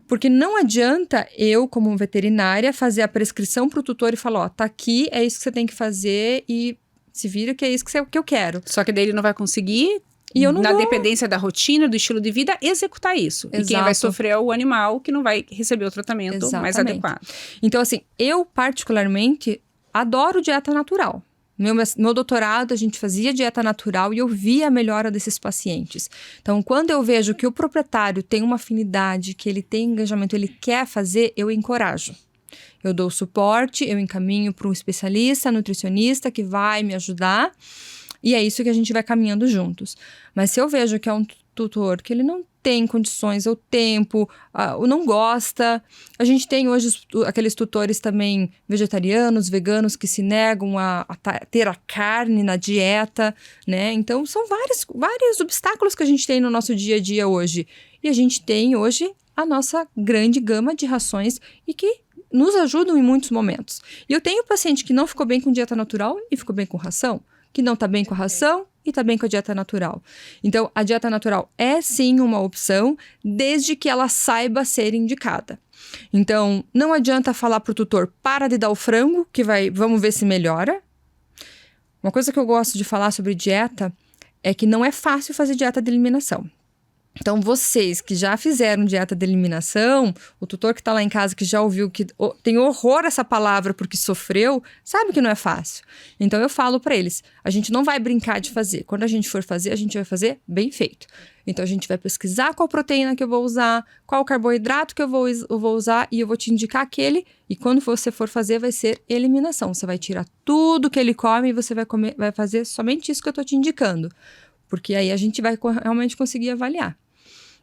Porque não adianta eu, como veterinária, fazer a prescrição para o tutor e falar, ó, tá aqui, é isso que você tem que fazer e se vira que é isso que eu quero. Só que daí ele não vai conseguir E eu não na vou... dependência da rotina, do estilo de vida, executar isso. Exato. E quem vai sofrer é o animal que não vai receber o tratamento mais adequado. Então, assim, eu particularmente adoro dieta natural. Meu doutorado, a gente fazia dieta natural e eu via a melhora desses pacientes. Então, quando eu vejo que o proprietário tem uma afinidade, que ele tem engajamento, ele quer fazer, eu encorajo. Eu dou suporte, eu encaminho para um especialista, nutricionista, que vai me ajudar. E é isso que a gente vai caminhando juntos. Mas se eu vejo que é um tutor que ele não tem condições ou tempo, ou não gosta... A gente tem hoje aqueles tutores também vegetarianos, veganos, que se negam a ter a carne na dieta, né? Então, são vários obstáculos que a gente tem no nosso dia a dia hoje. E a gente tem hoje a nossa grande gama de rações e que nos ajudam em muitos momentos. E eu tenho paciente que não ficou bem com dieta natural e ficou bem com ração, que não está bem com a ração e está bem com a dieta natural. Então, a dieta natural é sim uma opção, desde que ela saiba ser indicada. Então, não adianta falar para o tutor, para de dar o frango, vamos ver se melhora. Uma coisa que eu gosto de falar sobre dieta é que não é fácil fazer dieta de eliminação. Então, vocês que já fizeram dieta de eliminação, o tutor que está lá em casa, que já ouviu, que tem horror a essa palavra porque sofreu, sabe que não é fácil. Então, eu falo para eles, a gente não vai brincar de fazer. Quando a gente for fazer, a gente vai fazer bem feito. Então, a gente vai pesquisar qual proteína que eu vou usar, qual carboidrato que eu vou usar e eu vou te indicar aquele. E quando você for fazer, vai ser eliminação. Você vai tirar tudo que ele come e você vai fazer somente isso que eu estou te indicando. Porque aí a gente vai realmente conseguir avaliar.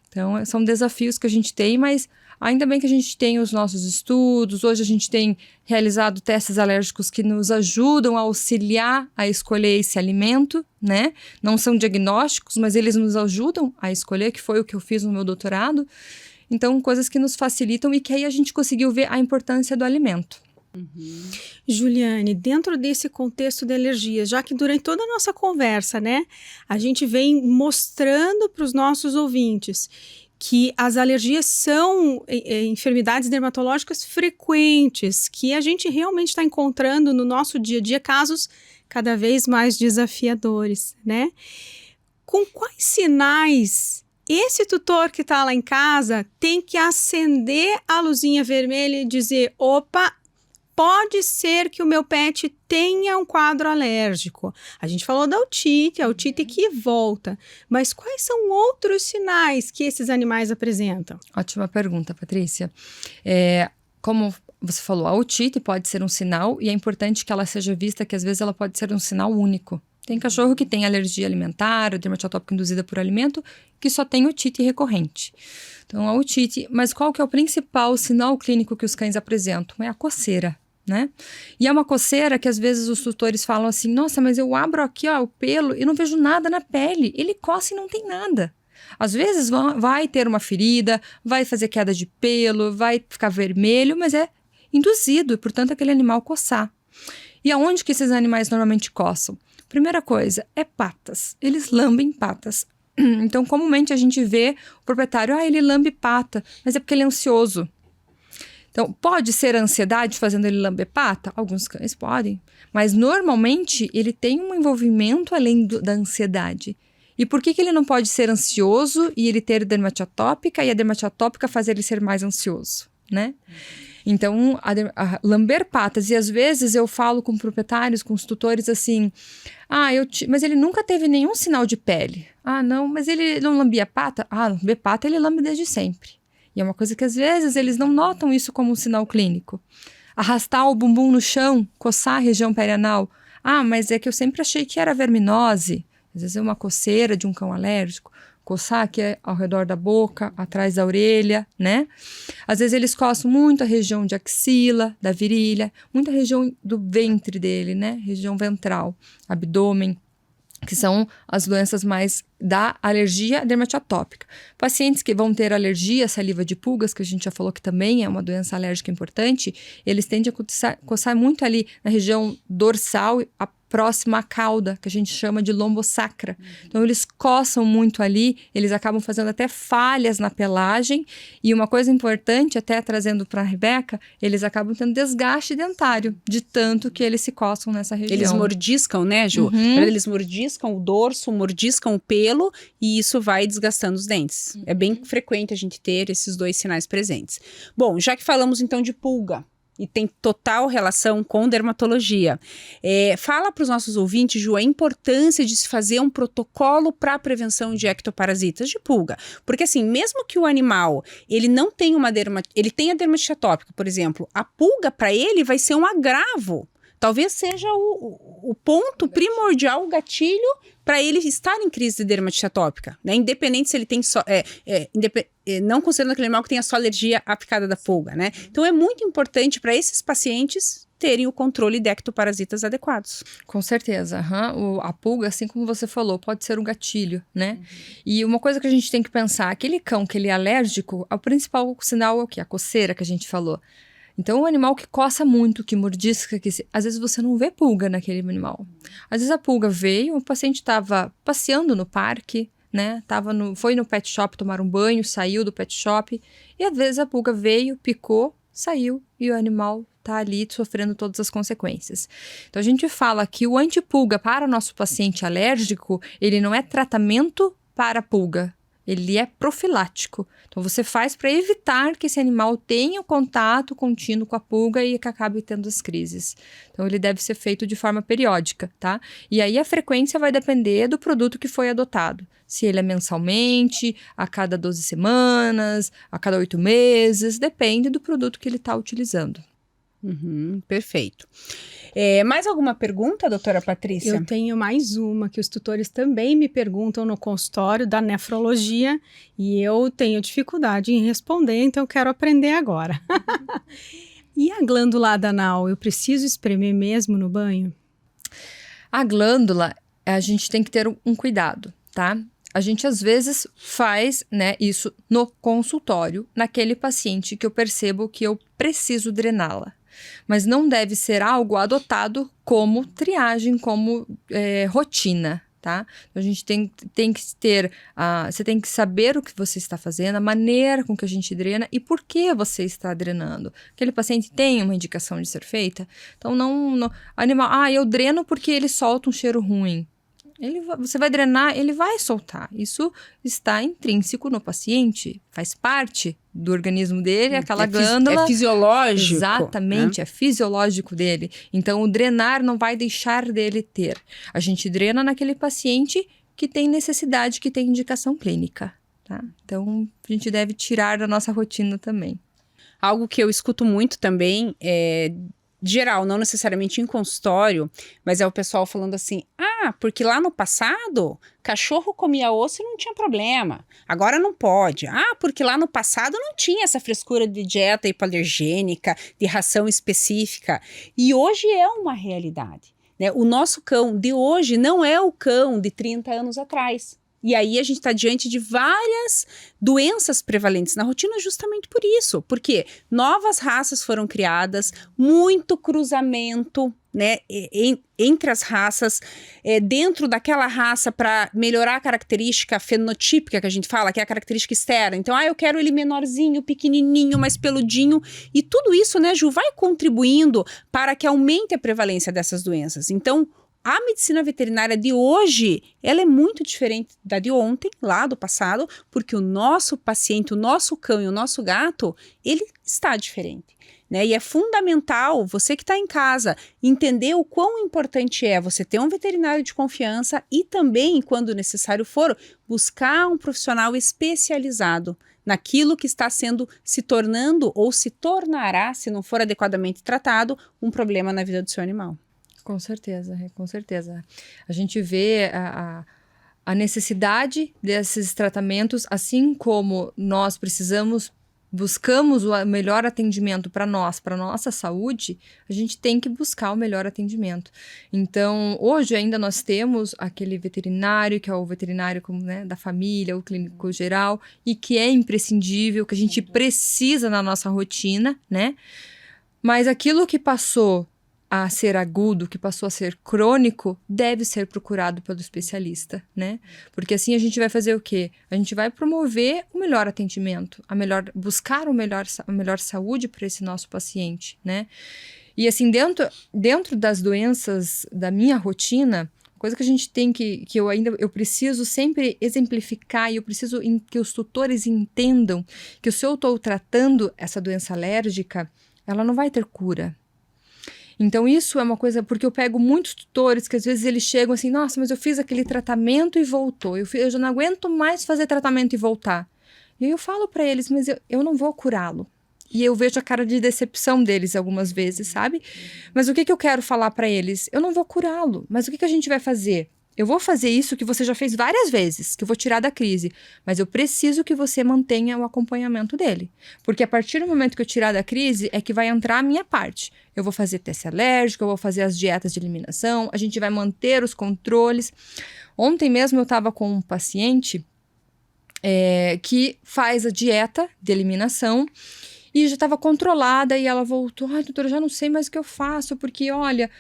Então, são desafios que a gente tem, mas ainda bem que a gente tem os nossos estudos. Hoje a gente tem realizado testes alérgicos que nos ajudam a auxiliar a escolher esse alimento, né? Não são diagnósticos, mas eles nos ajudam a escolher, que foi o que eu fiz no meu doutorado. Então, coisas que nos facilitam e que aí a gente conseguiu ver a importância do alimento. Uhum. Juliane, dentro desse contexto de alergias, já que durante toda a nossa conversa, né, a gente vem mostrando para os nossos ouvintes que as alergias são enfermidades dermatológicas frequentes, que a gente realmente está encontrando no nosso dia a dia casos cada vez mais desafiadores, né? Com quais sinais esse tutor que está lá em casa tem que acender a luzinha vermelha e dizer, opa, pode ser que o meu pet tenha um quadro alérgico. A gente falou da otite, a otite que volta. Mas quais são outros sinais que esses animais apresentam? Ótima pergunta, Patrícia. Como você falou, a otite pode ser um sinal e é importante que ela seja vista, que às vezes ela pode ser um sinal único. Tem cachorro que tem alergia alimentar, dermatite atópica induzida por alimento, que só tem otite recorrente. Então, a otite, mas qual que é o principal sinal clínico que os cães apresentam? É a coceira, né? E é uma coceira que às vezes os tutores falam assim, nossa, mas eu abro aqui o pelo e não vejo nada na pele. Ele coça e não tem nada. Às vezes vai ter uma ferida, vai fazer queda de pelo, vai ficar vermelho, mas é induzido, portanto, aquele animal coçar. E aonde que esses animais normalmente coçam? Primeira coisa, é patas. Eles lambem patas. Então, comumente a gente vê o proprietário, ele lambe pata, mas é porque ele é ansioso. Então, pode ser a ansiedade fazendo ele lamber pata? Alguns cães podem, mas normalmente ele tem um envolvimento além da ansiedade. E por que ele não pode ser ansioso e ele ter dermatite atópica e a dermatite atópica fazer ele ser mais ansioso, né? Então, a lamber patas, e às vezes eu falo com proprietários, com os tutores assim, mas ele nunca teve nenhum sinal de pele. Não, mas ele não lambia pata? Lamber pata ele lambe desde sempre. E é uma coisa que às vezes eles não notam isso como um sinal clínico. Arrastar o bumbum no chão, coçar a região perianal. Mas é que eu sempre achei que era verminose. Às vezes é uma coceira de um cão alérgico. Coçar aqui ao redor da boca, atrás da orelha, né? Às vezes eles coçam muito a região de axila, da virilha, muita região do ventre dele, né? Região ventral, abdômen, que são as doenças mais da alergia dermatite atópica. Pacientes que vão ter alergia à saliva de pulgas, que a gente já falou que também é uma doença alérgica importante, eles tendem a coçar muito ali na região dorsal, próxima à cauda, que a gente chama de lombosacra. Então, eles coçam muito ali, eles acabam fazendo até falhas na pelagem. E uma coisa importante, até trazendo para a Rebeca, eles acabam tendo desgaste dentário, de tanto que eles se coçam nessa região. Eles mordiscam, né, Ju? Uhum. Eles mordiscam o dorso, mordiscam o pelo, pelo e isso vai desgastando os dentes. É bem frequente a gente ter esses dois sinais presentes. Bom, já que falamos então de pulga, e tem total relação com dermatologia. Fala para os nossos ouvintes, Ju, a importância de se fazer um protocolo para a prevenção de ectoparasitas de pulga. Porque assim, mesmo que o animal, ele não tenha ele tenha dermatite atópica, por exemplo, a pulga para ele vai ser um agravo. Talvez seja o ponto primordial, o gatilho, para ele estar em crise de dermatite atópica, né? Independente se ele tem só... não considerando aquele animal que tenha só alergia à picada da pulga, né? Então, é muito importante para esses pacientes terem o controle de ectoparasitas adequados. Com certeza. A pulga, assim como você falou, pode ser um gatilho, né? E uma coisa que a gente tem que pensar, aquele cão que ele é alérgico, o principal sinal é o quê? A coceira que a gente falou. Então, um animal que coça muito, que mordisca, às vezes você não vê pulga naquele animal. Às vezes a pulga veio, o paciente estava passeando no parque, né? Foi no pet shop tomar um banho, saiu do pet shop, e às vezes a pulga veio, picou, saiu, e o animal está ali sofrendo todas as consequências. Então, a gente fala que o antipulga para o nosso paciente alérgico, ele não é tratamento para a pulga. Ele é profilático. Então, você faz para evitar que esse animal tenha contato contínuo com a pulga e que acabe tendo as crises. Então, ele deve ser feito de forma periódica, tá? E aí, a frequência vai depender do produto que foi adotado. Se ele é mensalmente, a cada 12 semanas, a cada 8 meses, depende do produto que ele está utilizando. Perfeito. Mais alguma pergunta, doutora Patrícia? Eu tenho mais uma que os tutores também me perguntam no consultório da nefrologia e eu tenho dificuldade em responder, então eu quero aprender agora. E a glândula adanal, eu preciso espremer mesmo no banho? A glândula, a gente tem que ter um cuidado, tá? A gente, às vezes, faz, né, isso no consultório, naquele paciente que eu percebo que eu preciso drená-la. Mas não deve ser algo adotado como triagem, como rotina, tá? A gente tem que ter, você tem que saber o que você está fazendo, a maneira com que a gente drena e por que você está drenando. Aquele paciente tem uma indicação de ser feita, então não animal, eu dreno porque ele solta um cheiro ruim. Você vai drenar, ele vai soltar. Isso está intrínseco no paciente, faz parte do organismo dele, aquela glândula. É fisiológico. Exatamente, é fisiológico dele. Então, o drenar não vai deixar dele ter. A gente drena naquele paciente que tem necessidade, que tem indicação clínica, tá? Então, a gente deve tirar da nossa rotina também. Algo que eu escuto muito também geral, não necessariamente em consultório, mas é o pessoal falando assim, porque lá no passado, cachorro comia osso e não tinha problema, agora não pode. Porque lá no passado não tinha essa frescura de dieta hipoalergênica, de ração específica, e hoje é uma realidade, né? O nosso cão de hoje não é o cão de 30 anos atrás. E aí a gente está diante de várias doenças prevalentes na rotina justamente por isso. Porque novas raças foram criadas, muito cruzamento, né, entre as raças, dentro daquela raça para melhorar a característica fenotípica que a gente fala, que é a característica externa. Então, eu quero ele menorzinho, pequenininho, mais peludinho. E tudo isso, né, Ju, vai contribuindo para que aumente a prevalência dessas doenças. Então, a medicina veterinária de hoje, ela é muito diferente da de ontem, lá do passado, porque o nosso paciente, o nosso cão e o nosso gato, ele está diferente, né? E é fundamental, você que está em casa, entender o quão importante é você ter um veterinário de confiança e também, quando necessário for, buscar um profissional especializado naquilo que está se tornando ou se tornará, se não for adequadamente tratado, um problema na vida do seu animal. Com certeza, com certeza. A gente vê a necessidade desses tratamentos, assim como nós buscamos o melhor atendimento para nossa saúde, a gente tem que buscar o melhor atendimento. Então, hoje ainda nós temos aquele veterinário, que é o veterinário da família, o clínico geral, e que é imprescindível, que a gente precisa na nossa rotina, né? Mas aquilo que passou a ser agudo, que passou a ser crônico, deve ser procurado pelo especialista, né? Porque assim a gente vai fazer o quê? A gente vai promover o melhor atendimento, buscar a melhor saúde para esse nosso paciente, né? E assim, dentro das doenças da minha rotina, coisa que a gente tem que eu preciso sempre exemplificar, e eu preciso que os tutores entendam que se eu estou tratando essa doença alérgica, ela não vai ter cura. Então isso é uma coisa, porque eu pego muitos tutores que às vezes eles chegam assim, nossa, mas eu fiz aquele tratamento e voltou, eu já não aguento mais fazer tratamento e voltar. E eu falo para eles, mas eu não vou curá-lo. E eu vejo a cara de decepção deles algumas vezes, sabe? Mas o que eu quero falar para eles? Eu não vou curá-lo, mas o que a gente vai fazer? Eu vou fazer isso que você já fez várias vezes, que eu vou tirar da crise, mas eu preciso que você mantenha o acompanhamento dele. Porque a partir do momento que eu tirar da crise, é que vai entrar a minha parte. Eu vou fazer teste alérgico, eu vou fazer as dietas de eliminação, a gente vai manter os controles. Ontem mesmo eu estava com um paciente que faz a dieta de eliminação, e já estava controlada, e ela voltou, ai, doutora, eu já não sei mais o que eu faço, porque, olha,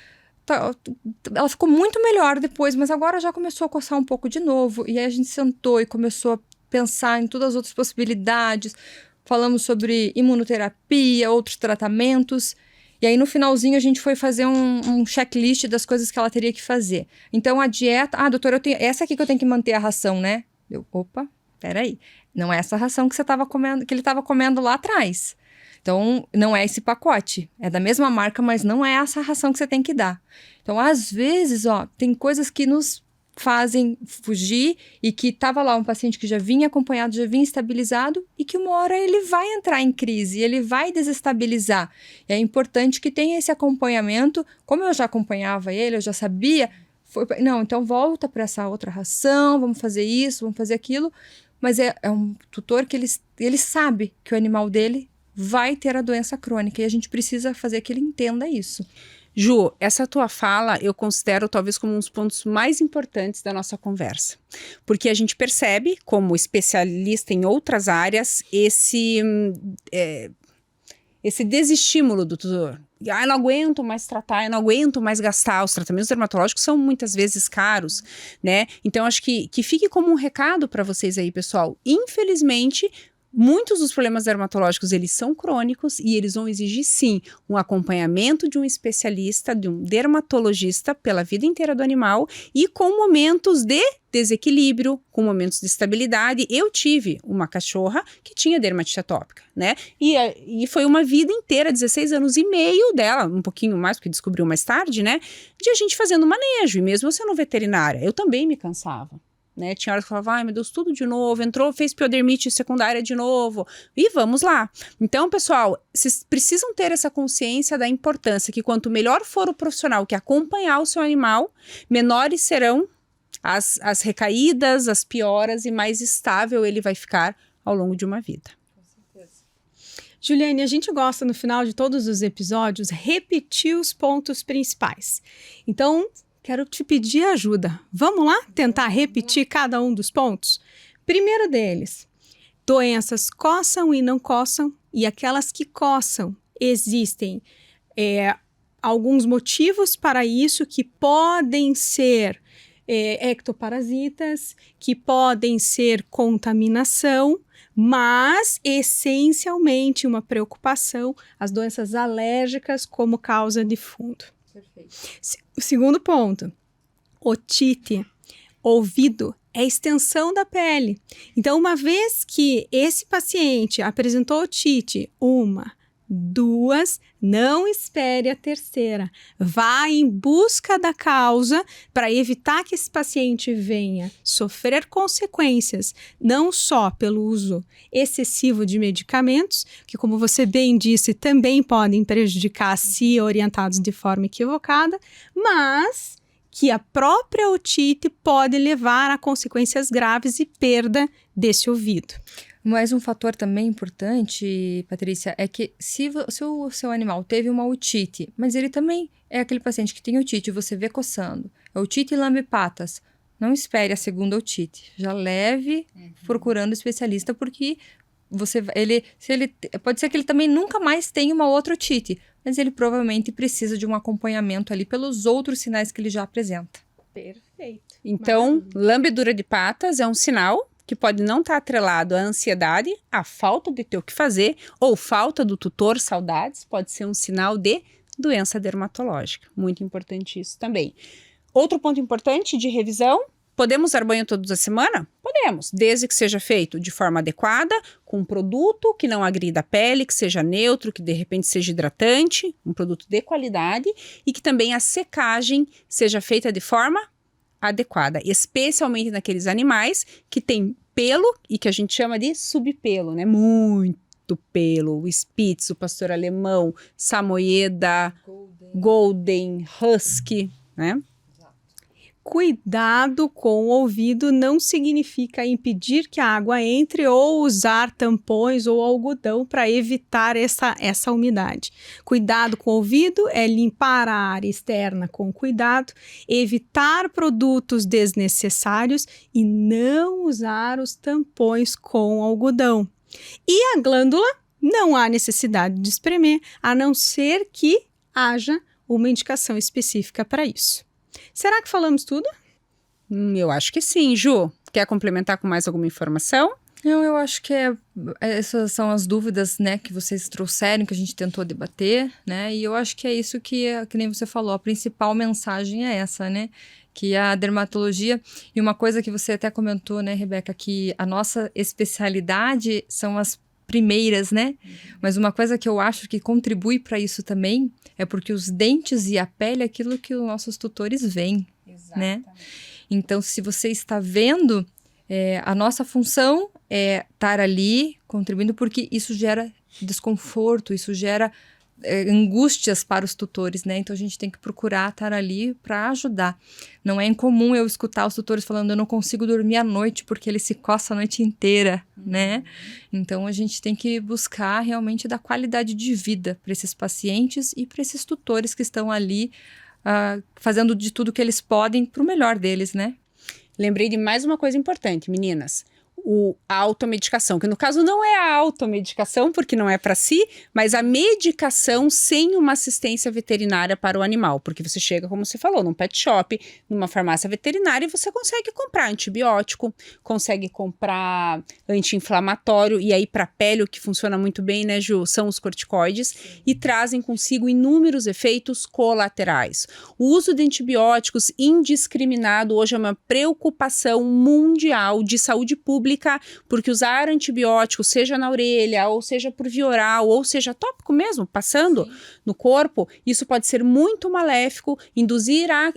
ela ficou muito melhor depois, mas agora já começou a coçar um pouco de novo, e aí a gente sentou e começou a pensar em todas as outras possibilidades, falamos sobre imunoterapia, outros tratamentos, e aí no finalzinho a gente foi fazer um checklist das coisas que ela teria que fazer. Então a dieta, doutora, essa aqui que eu tenho que manter a ração, né? Opa, peraí, não é essa ração que você estava comendo, que ele estava comendo lá atrás. Então, não é esse pacote. É da mesma marca, mas não é essa ração que você tem que dar. Então, às vezes, tem coisas que nos fazem fugir, e que estava lá um paciente que já vinha acompanhado, já vinha estabilizado, e que uma hora ele vai entrar em crise, ele vai desestabilizar. E é importante que tenha esse acompanhamento. Como eu já acompanhava ele, eu já sabia, então volta para essa outra ração, vamos fazer isso, vamos fazer aquilo. Mas é um tutor que ele sabe que o animal dele vai ter a doença crônica, e a gente precisa fazer que ele entenda isso. Ju, essa tua fala eu considero talvez como um dos pontos mais importantes da nossa conversa, porque a gente percebe, como especialista em outras áreas, esse desestímulo do tutor. Eu não aguento mais tratar, eu não aguento mais gastar. Os tratamentos dermatológicos são muitas vezes caros, né? Então acho que fique como um recado para vocês aí, pessoal. Infelizmente, muitos dos problemas dermatológicos, eles são crônicos, e eles vão exigir, sim, um acompanhamento de um especialista, de um dermatologista pela vida inteira do animal, e com momentos de desequilíbrio, com momentos de estabilidade. Eu tive uma cachorra que tinha dermatite atópica, né? E foi uma vida inteira, 16 anos e meio dela, um pouquinho mais, porque descobriu mais tarde, né? De a gente fazendo manejo, e mesmo eu sendo veterinária, eu também me cansava. Né? Tinha horas que eu falava, ai meu Deus, tudo de novo, entrou, fez piodermite secundária de novo, e vamos lá. Então, pessoal, vocês precisam ter essa consciência da importância que quanto melhor for o profissional que acompanhar o seu animal, menores serão as recaídas, as pioras, e mais estável ele vai ficar ao longo de uma vida. Juliane, a gente gosta no final de todos os episódios repetir os pontos principais. Então, quero te pedir ajuda. Vamos lá tentar repetir cada um dos pontos? Primeiro deles, doenças coçam e não coçam, e aquelas que coçam, existem alguns motivos para isso, que podem ser ectoparasitas, que podem ser contaminação, mas essencialmente uma preocupação, as doenças alérgicas como causa de fundo. Perfeito. Segundo ponto, otite, ouvido, é extensão da pele. Então, uma vez que esse paciente apresentou otite, 1, 2, não espere a terceira. Vá em busca da causa para evitar que esse paciente venha sofrer consequências, não só pelo uso excessivo de medicamentos, que, como você bem disse, também podem prejudicar se orientados de forma equivocada, mas que a própria otite pode levar a consequências graves e perda desse ouvido. Mas um fator também importante, Patrícia, é que se o seu animal teve uma otite, mas ele também é aquele paciente que tem otite, você vê coçando, otite e lambe-patas, não espere a segunda otite, já leve procurando especialista, porque pode ser que ele também nunca mais tenha uma outra otite, mas ele provavelmente precisa de um acompanhamento ali pelos outros sinais que ele já apresenta. Perfeito. Então, lambedura de patas é um sinal que pode não estar atrelado à ansiedade, à falta de ter o que fazer, ou falta do tutor, saudades, pode ser um sinal de doença dermatológica. Muito importante isso também. Outro ponto importante de revisão: podemos dar banho todas as semanas? Podemos, desde que seja feito de forma adequada, com um produto que não agrida a pele, que seja neutro, que de repente seja hidratante, um produto de qualidade, e que também a secagem seja feita de forma adequada, especialmente naqueles animais que têm pelo e que a gente chama de subpelo, né? Muito pelo, o Spitz, o pastor alemão, samoyeda, golden, husky, né? Cuidado com o ouvido não significa impedir que a água entre ou usar tampões ou algodão para evitar essa umidade. Cuidado com o ouvido é limpar a área externa com cuidado, evitar produtos desnecessários e não usar os tampões com algodão. E a glândula não há necessidade de espremer, a não ser que haja uma indicação específica para isso. Será que falamos tudo? Eu acho que sim, Ju. Quer complementar com mais alguma informação? Eu acho que essas são as dúvidas, né, que vocês trouxeram, que a gente tentou debater, né, e eu acho que é isso que nem você falou, a principal mensagem é essa, né, que a dermatologia, e uma coisa que você até comentou, né, Rebeca, que a nossa especialidade são as primeiras, né, mas uma coisa que eu acho que contribui para isso também é porque os dentes e a pele é aquilo que os nossos tutores veem, né, então se você está vendo, a nossa função é estar ali contribuindo, porque isso gera desconforto, isso gera angústias para os tutores, né? Então a gente tem que procurar estar ali para ajudar. Não é incomum eu escutar os tutores falando: eu não consigo dormir à noite porque ele se coça a noite inteira, né? Então a gente tem que buscar realmente dar qualidade de vida para esses pacientes e para esses tutores que estão ali fazendo de tudo que eles podem para o melhor deles, né? Lembrei de mais uma coisa importante, meninas. A automedicação, que no caso não é a automedicação, porque não é para si, mas a medicação sem uma assistência veterinária para o animal, porque você chega, como você falou, num pet shop, numa farmácia veterinária, e você consegue comprar antibiótico, consegue comprar anti-inflamatório, e aí para pele o que funciona muito bem, né, Ju, são os corticoides, e trazem consigo inúmeros efeitos colaterais. O uso de antibióticos indiscriminado hoje é uma preocupação mundial de saúde pública, porque usar antibióticos, seja na orelha, ou seja por via oral, ou seja tópico mesmo, passando no corpo, isso pode ser muito maléfico, induzir a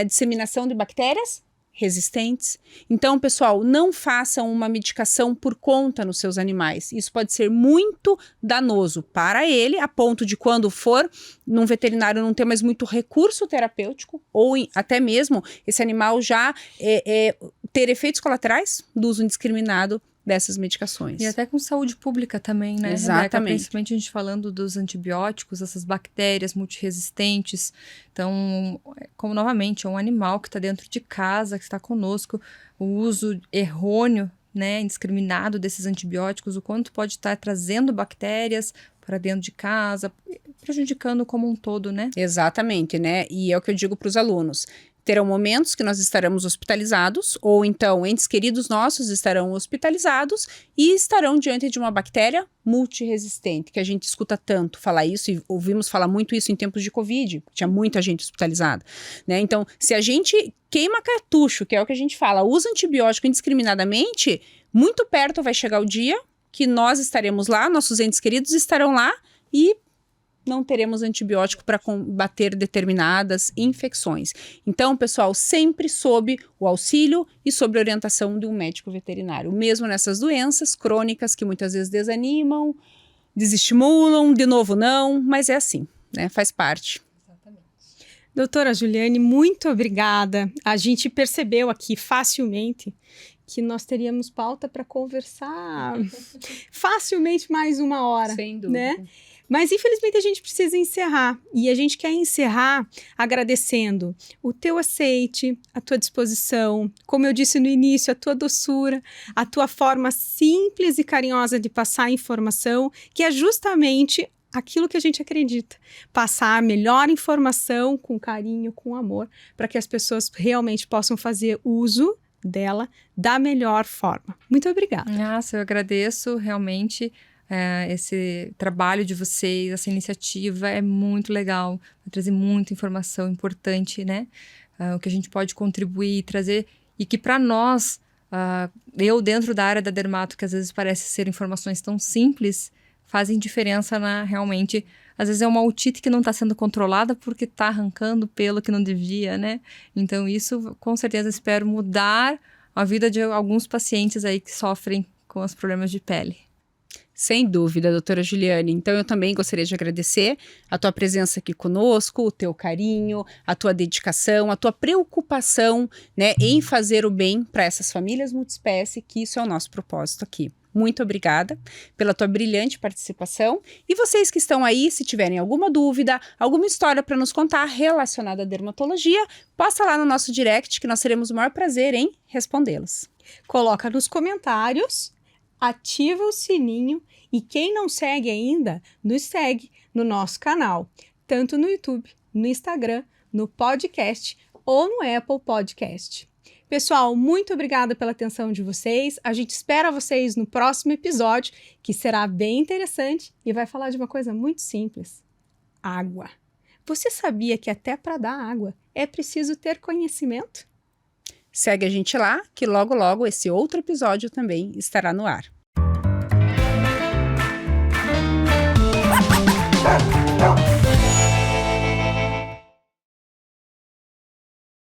disseminação de bactérias resistentes. Então, pessoal, não façam uma medicação por conta nos seus animais. Isso pode ser muito danoso para ele, a ponto de quando for num veterinário não ter mais muito recurso terapêutico, ou até mesmo esse animal já ter efeitos colaterais do uso indiscriminado dessas medicações. E até com saúde pública também, né, Exatamente. Rebeca? Principalmente a gente falando dos antibióticos, essas bactérias multiresistentes. Então, como novamente, é um animal que está dentro de casa, que está conosco, o uso errôneo, né, indiscriminado desses antibióticos, o quanto pode estar trazendo bactérias para dentro de casa, prejudicando como um todo, né? Exatamente, né? E é o que eu digo para os alunos. Terão momentos que nós estaremos hospitalizados, ou então entes queridos nossos estarão hospitalizados e estarão diante de uma bactéria multiresistente, que a gente escuta tanto falar isso e ouvimos falar muito isso em tempos de Covid, tinha muita gente hospitalizada, né? Então, se a gente queima cartucho, que é o que a gente fala, usa antibiótico indiscriminadamente, muito perto vai chegar o dia que nós estaremos lá, nossos entes queridos estarão lá e não teremos antibiótico para combater determinadas infecções. Então, pessoal, sempre sob o auxílio e sob a orientação de um médico veterinário, mesmo nessas doenças crônicas que muitas vezes desanimam, desestimulam, de novo não, mas é assim, né? Faz parte. Doutora Juliane, muito obrigada. A gente percebeu aqui facilmente que nós teríamos pauta para conversar facilmente mais uma hora. Sem dúvida. Né? Mas, infelizmente, a gente precisa encerrar. E a gente quer encerrar agradecendo o teu aceite, a tua disposição, como eu disse no início, a tua doçura, a tua forma simples e carinhosa de passar a informação, que é justamente aquilo que a gente acredita. Passar a melhor informação com carinho, com amor, para que as pessoas realmente possam fazer uso dela da melhor forma. Muito obrigada. Nossa, eu agradeço realmente esse trabalho de vocês, essa iniciativa é muito legal, vai trazer muita informação importante, né, o que a gente pode contribuir e trazer, e que para nós, eu dentro da área da dermato, que às vezes parece ser informações tão simples, fazem diferença realmente. Às vezes é uma otite que não está sendo controlada porque está arrancando pelo que não devia, né? Então isso, com certeza, espero mudar a vida de alguns pacientes aí que sofrem com os problemas de pele. Sem dúvida, doutora Juliane. Então, eu também gostaria de agradecer a tua presença aqui conosco, o teu carinho, a tua dedicação, a tua preocupação, né, em fazer o bem para essas famílias multiespécie, que isso é o nosso propósito aqui. Muito obrigada pela tua brilhante participação. E vocês que estão aí, se tiverem alguma dúvida, alguma história para nos contar relacionada à dermatologia, posta lá no nosso direct que nós teremos o maior prazer em respondê-los. Coloca nos comentários, ativa o sininho e quem não segue ainda, nos segue no nosso canal, tanto no YouTube, no Instagram, no podcast ou no Apple Podcast. Pessoal, muito obrigada pela atenção de vocês. A gente espera vocês no próximo episódio, que será bem interessante e vai falar de uma coisa muito simples: água. Você sabia que até para dar água é preciso ter conhecimento? Segue a gente lá, que logo logo esse outro episódio também estará no ar.